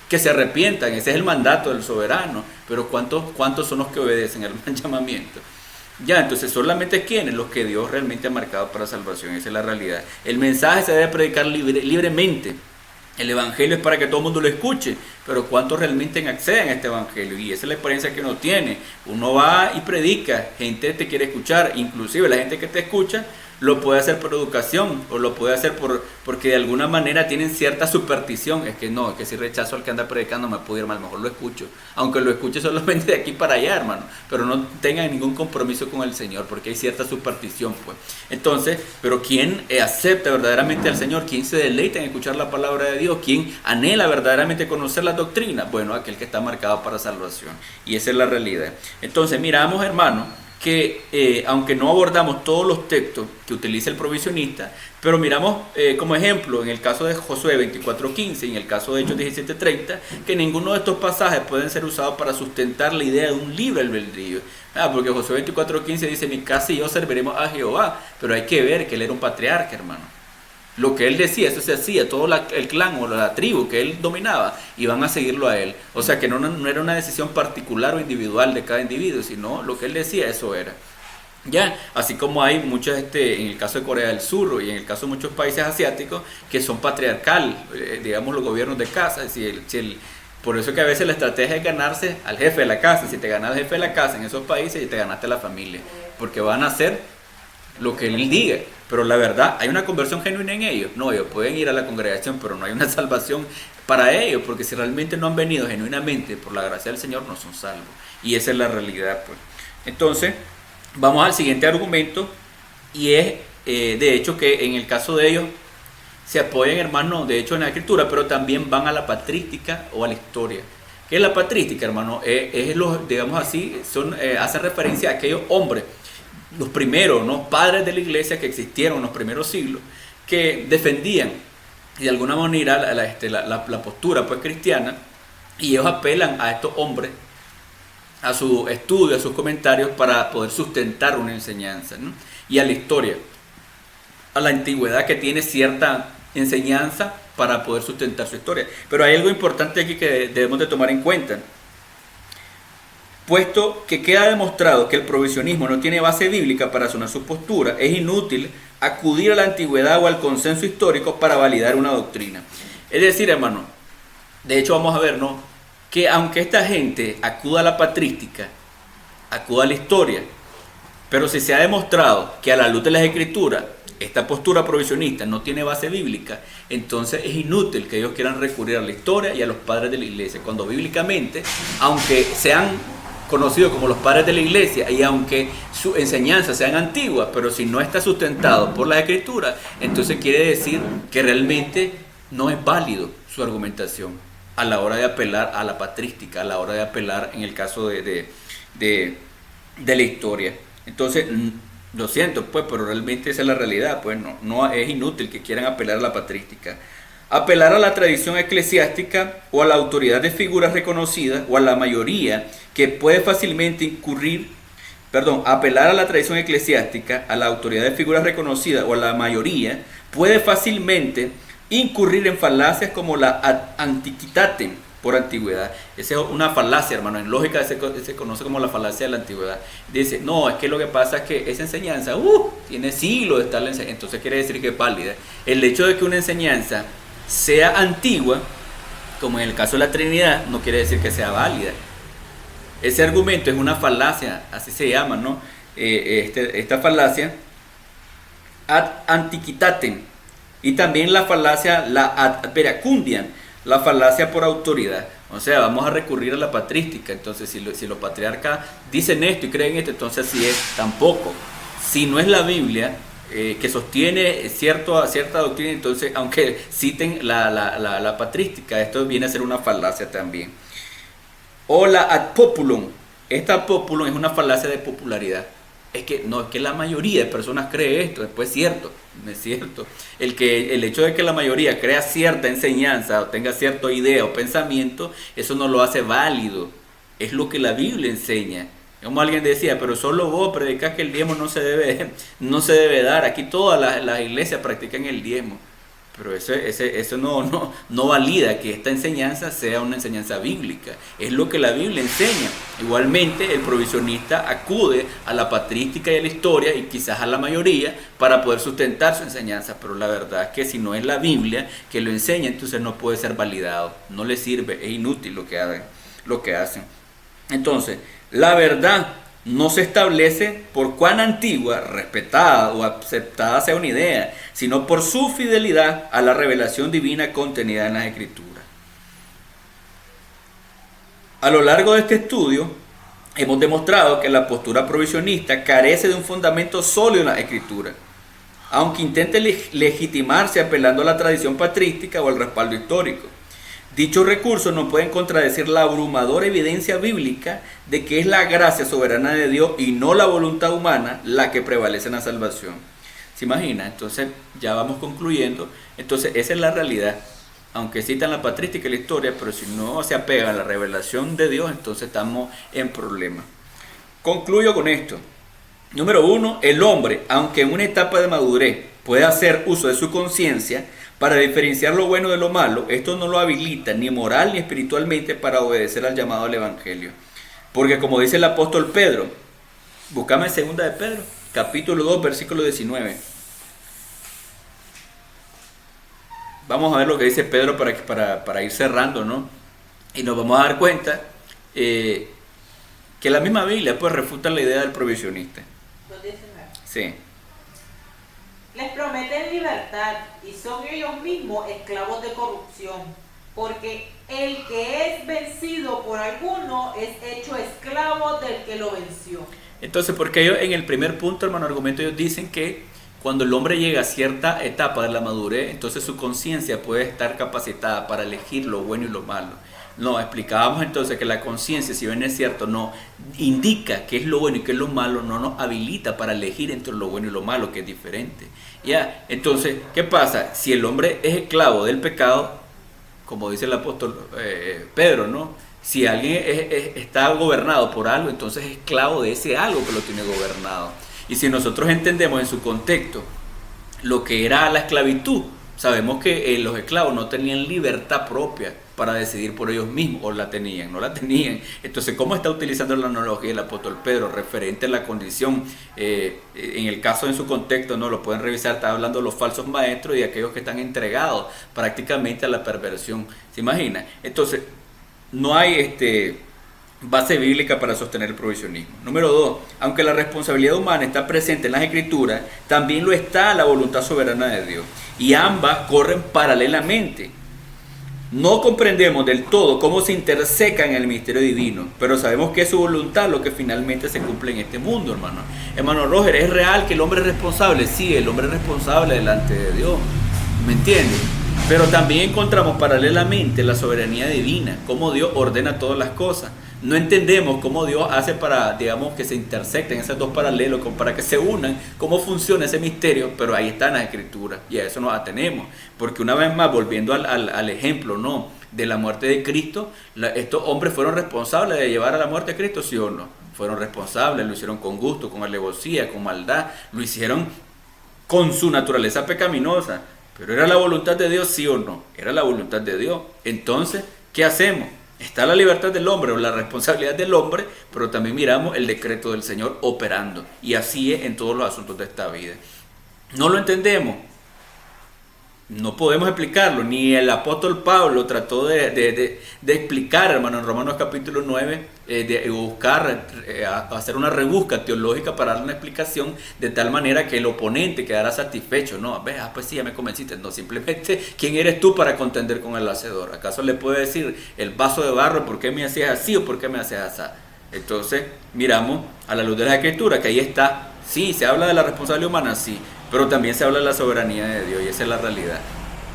que se arrepientan, ese es el mandato del soberano, pero ¿cuántos son los que obedecen al llamamiento? Ya, entonces solamente quienes, los que Dios realmente ha marcado para salvación, esa es la realidad. El mensaje se debe predicar libremente, el evangelio es para que todo el mundo lo escuche, pero ¿cuántos realmente acceden a este evangelio? Y esa es la experiencia que uno tiene, uno va y predica, gente te quiere escuchar, inclusive la gente que te escucha, lo puede hacer por educación o lo puede hacer porque de alguna manera tienen cierta superstición. Es que no, es que si rechazo al que anda predicando me puedo ir mal, mejor lo escucho. Aunque lo escuche solamente de aquí para allá, hermano. Pero no tengan ningún compromiso con el Señor porque hay cierta superstición, pues. Entonces, pero ¿quién acepta verdaderamente al Señor? ¿Quién se deleita en escuchar la palabra de Dios? ¿Quién anhela verdaderamente conocer la doctrina? Bueno, aquel que está marcado para salvación. Y esa es la realidad. Entonces, miramos, hermano, que aunque no abordamos todos los textos que utiliza el provisionista, pero miramos como ejemplo en el caso de Josué 24:15 y en el caso de Hechos 17:30, que ninguno de estos pasajes pueden ser usados para sustentar la idea de un libre albedrío. Porque Josué 24:15 dice, mi casa y yo serviremos a Jehová, pero hay que ver que él era un patriarca, hermano. Lo que él decía, eso se hacía, todo el clan o la tribu que él dominaba, iban a seguirlo a él. O sea que no era una decisión particular o individual de cada individuo, sino lo que él decía, eso era. Ya, así como hay muchas, en el caso de Corea del Sur y en el caso de muchos países asiáticos, que son patriarcal, digamos los gobiernos de casa, por eso que a veces la estrategia es ganarse al jefe de la casa. Si te ganas al jefe de la casa en esos países, te ganaste a la familia, porque van a hacer lo que él diga. Pero la verdad, ¿hay una conversión genuina en ellos? No, ellos pueden ir a la congregación, pero no hay una salvación para ellos, porque si realmente no han venido genuinamente por la gracia del Señor, no son salvos. Y esa es la realidad, pues. Entonces, vamos al siguiente argumento, y es, de hecho, que en el caso de ellos, se apoyan, hermano, de hecho, en la Escritura, pero también van a la patrística o a la historia. ¿Qué es la patrística, hermano? Digamos así, hace referencia a aquellos hombres los primeros, ¿no?, padres de la iglesia que existieron en los primeros siglos, que defendían de alguna manera la postura pues cristiana, y ellos apelan a estos hombres, a su estudio, a sus comentarios, para poder sustentar una enseñanza, ¿no?, y a la historia, a la antigüedad, que tiene cierta enseñanza para poder sustentar su historia. Pero hay algo importante aquí que debemos de tomar en cuenta. Puesto que queda demostrado que el provisionismo no tiene base bíblica para sostener su postura, es inútil acudir a la antigüedad o al consenso histórico para validar una doctrina. Es decir, hermano, de hecho vamos a ver, ¿no?, que aunque esta gente acuda a la patrística, acuda a la historia, pero si se ha demostrado que a la luz de las Escrituras esta postura provisionista no tiene base bíblica, entonces es inútil que ellos quieran recurrir a la historia y a los padres de la iglesia, cuando bíblicamente, aunque sean conocidos como los padres de la iglesia y aunque su enseñanza sean antiguas, pero si no está sustentado por las Escrituras, entonces quiere decir que realmente no es válido su argumentación a la hora de apelar a la patrística, a la hora de apelar en el caso de la historia. Entonces, lo siento, pues, pero realmente esa es la realidad, pues no es inútil que quieran apelar a la patrística. Apelar a la tradición eclesiástica o a la autoridad de figuras reconocidas o a la mayoría que puede fácilmente apelar a la tradición eclesiástica, a la autoridad de figuras reconocidas o a la mayoría puede fácilmente incurrir en falacias como la antiquitate por antigüedad. Esa es una falacia, hermano. En lógica se conoce como la falacia de la antigüedad. Dice, no, es que lo que pasa es que esa enseñanza tiene siglos de estar enseñanza. Entonces quiere decir que es válida. El hecho de que una enseñanza sea antigua, como en el caso de la Trinidad, no quiere decir que sea válida. Ese argumento es una falacia, así se llama, ¿no? Esta falacia ad antiquitatem, y también la falacia, la ad veracundiam, la falacia por autoridad. O sea, vamos a recurrir a la patrística. Entonces, si los patriarcas dicen esto y creen esto, entonces así es. Tampoco. Si no es la Biblia que sostiene cierta doctrina, entonces, aunque citen la patrística, esto viene a ser una falacia también. O la ad populum. Esta ad populum es una falacia de popularidad. Es que la mayoría de personas cree esto. Después es cierto, no es cierto. El hecho de que la mayoría crea cierta enseñanza o tenga cierta idea o pensamiento, eso no lo hace válido. Es lo que la Biblia enseña. Como alguien decía, pero solo vos predicás que el diezmo no se debe dar. Aquí todas las iglesias practican el diezmo. Pero eso no valida que esta enseñanza sea una enseñanza bíblica. Es lo que la Biblia enseña. Igualmente, el provisionista acude a la patrística y a la historia, y quizás a la mayoría, para poder sustentar su enseñanza. Pero la verdad es que si no es la Biblia que lo enseña, entonces no puede ser validado. No le sirve, es inútil lo que hacen. Entonces, la verdad no se establece por cuán antigua, respetada o aceptada sea una idea, sino por su fidelidad a la revelación divina contenida en las Escrituras. A lo largo de este estudio, hemos demostrado que la postura provisionista carece de un fundamento sólido en las Escrituras, aunque intente legitimarse apelando a la tradición patrística o al respaldo histórico. Dichos recursos no pueden contradecir la abrumadora evidencia bíblica de que es la gracia soberana de Dios y no la voluntad humana la que prevalece en la salvación. ¿Se imagina? Entonces ya vamos concluyendo. Entonces esa es la realidad. Aunque citan la patrística y la historia, pero si no se apegan a la revelación de Dios, entonces estamos en problemas. Concluyo con esto. Número 1, el hombre, aunque en una etapa de madurez puede hacer uso de su conciencia para diferenciar lo bueno de lo malo, esto no lo habilita ni moral ni espiritualmente para obedecer al llamado al Evangelio. Porque como dice el apóstol Pedro, buscame en 2 de Pedro, capítulo 2, versículo 19. Vamos a ver lo que dice Pedro para ir cerrando, ¿no? Y nos vamos a dar cuenta que la misma Biblia pues refuta la idea del provisionista. Sí. Les prometen libertad y son ellos mismos esclavos de corrupción, porque el que es vencido por alguno es hecho esclavo del que lo venció. Entonces, porque ellos en el primer punto, hermano, argumento, ellos dicen que cuando el hombre llega a cierta etapa de la madurez, entonces su conciencia puede estar capacitada para elegir lo bueno y lo malo. No, explicábamos entonces que la conciencia, si bien es cierto, no indica qué es lo bueno y qué es lo malo, no nos habilita para elegir entre lo bueno y lo malo, que es diferente. Ya, entonces, ¿qué pasa? Si el hombre es esclavo del pecado, como dice el apóstol Pedro, ¿no? Si alguien está gobernado por algo, entonces es esclavo de ese algo que lo tiene gobernado. Y si nosotros entendemos en su contexto lo que era la esclavitud, sabemos que los esclavos no tenían libertad propia para decidir por ellos mismos, o la tenían, no la tenían. Entonces, ¿cómo está utilizando la analogía el apóstol Pedro referente a la condición? En el caso, en su contexto, no lo pueden revisar, está hablando de los falsos maestros y aquellos que están entregados prácticamente a la perversión. ¿Se imagina? Entonces, no hay base bíblica para sostener el provisionismo. Número 2, aunque la responsabilidad humana está presente en las Escrituras, también lo está la voluntad soberana de Dios. Y ambas corren paralelamente. No comprendemos del todo cómo se intersecan en el misterio divino, pero sabemos que es su voluntad lo que finalmente se cumple en este mundo, hermano. Hermano Roger, ¿es real que el hombre es responsable? Sí, el hombre es responsable delante de Dios. ¿Me entiendes? Pero también encontramos paralelamente la soberanía divina, cómo Dios ordena todas las cosas. No entendemos cómo Dios hace para, digamos, que se intersecten esos dos paralelos, para que se unan, cómo funciona ese misterio, pero ahí están las Escrituras y a eso nos atenemos. Porque una vez más, volviendo al ejemplo, ¿no?, de la muerte de Cristo, estos hombres fueron responsables de llevar a la muerte de Cristo, ¿sí o no? Fueron responsables, lo hicieron con gusto, con alevosía, con maldad, lo hicieron con su naturaleza pecaminosa. Pero ¿era la voluntad de Dios, sí o no? Era la voluntad de Dios. Entonces, ¿qué hacemos? Está la libertad del hombre o la responsabilidad del hombre, pero también miramos el decreto del Señor operando. Y así es en todos los asuntos de esta vida. No lo entendemos. No podemos explicarlo. Ni el apóstol Pablo trató de explicar, hermano, en Romanos capítulo 9, de buscar, hacer una rebusca teológica para dar una explicación de tal manera que el oponente quedara satisfecho. No, pues sí, ya me convenciste. No, simplemente, ¿quién eres tú para contender con el hacedor? ¿Acaso le puede decir el vaso de barro, ¿por qué me hacías así o por qué me hacías así? Entonces, miramos a la luz de la Escritura, que ahí está. Sí, se habla de la responsabilidad humana, sí, pero también se habla de la soberanía de Dios, y esa es la realidad.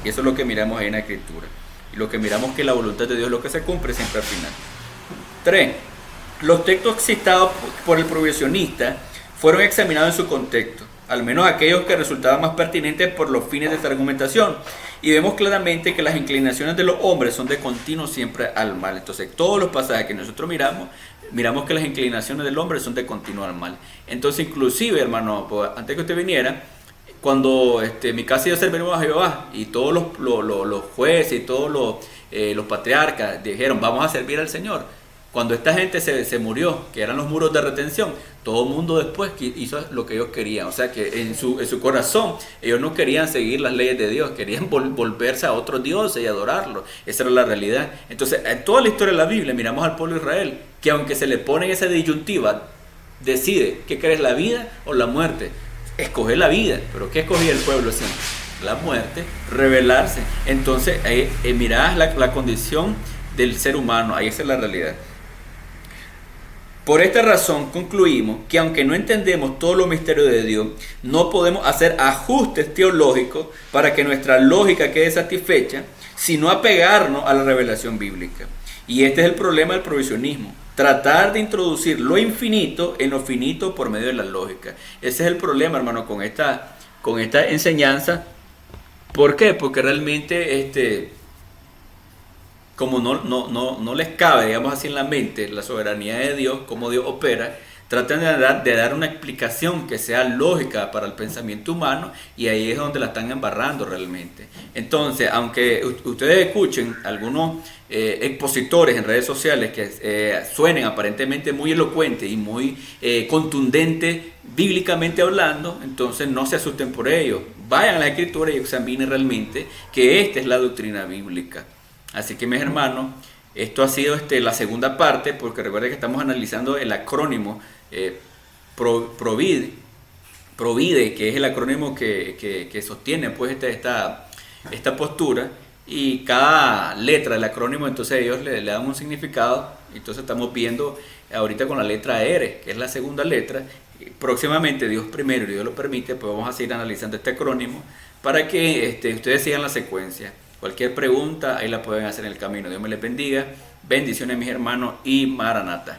Y eso es lo que miramos ahí en la Escritura. Y lo que miramos es que la voluntad de Dios es lo que se cumple siempre al final. 3. Los textos citados por el provisionista fueron examinados en su contexto, al menos aquellos que resultaban más pertinentes por los fines de esta argumentación. Y vemos claramente que las inclinaciones de los hombres son de continuo siempre al mal. Entonces, todos los pasajes que nosotros miramos que las inclinaciones del hombre son de continuo al mal. Entonces, inclusive, hermano, pues, antes que usted viniera, cuando mi casa iba a serviremos a Jehová, y todos los jueces y todos los patriarcas dijeron, vamos a servir al Señor. Cuando esta gente se murió, que eran los muros de retención, todo el mundo después hizo lo que ellos querían. O sea que en su corazón ellos no querían seguir las leyes de Dios, querían volverse a otros dioses y adorarlos. Esa era la realidad. Entonces, en toda la historia de la Biblia miramos al pueblo de Israel, que aunque se le pone esa disyuntiva, decide, ¿qué crees, la vida o la muerte? Escoge la vida. ¿Pero qué escogía el pueblo siempre? La muerte, rebelarse. Entonces, mirás la condición del ser humano, ahí esa es la realidad. Por esta razón concluimos que aunque no entendemos todos los misterios de Dios, no podemos hacer ajustes teológicos para que nuestra lógica quede satisfecha, sino apegarnos a la revelación bíblica. Y este es el problema del provisionismo, tratar de introducir lo infinito en lo finito por medio de la lógica. Ese es el problema, hermano, con esta enseñanza. ¿Por qué? Porque realmente como no les cabe, digamos así, en la mente la soberanía de Dios, cómo Dios opera, tratan de dar una explicación que sea lógica para el pensamiento humano, y ahí es donde la están embarrando realmente. Entonces, aunque ustedes escuchen algunos expositores en redes sociales que suenen aparentemente muy elocuentes y muy contundentes bíblicamente hablando, entonces no se asusten por ello. Vayan a la Escritura y examinen realmente que esta es la doctrina bíblica. Así que, mis hermanos, esto ha sido la segunda parte, porque recuerden que estamos analizando el acrónimo Provide, que es el acrónimo que sostiene pues esta postura, y cada letra del acrónimo, entonces ellos le dan un significado. Entonces estamos viendo ahorita con la letra R, que es la segunda letra. Próximamente, Dios primero y Dios lo permite, pues vamos a seguir analizando este acrónimo para que ustedes sigan la secuencia. Cualquier pregunta ahí la pueden hacer en el camino. Dios me les bendiga. Bendiciones mis hermanos y Maranata.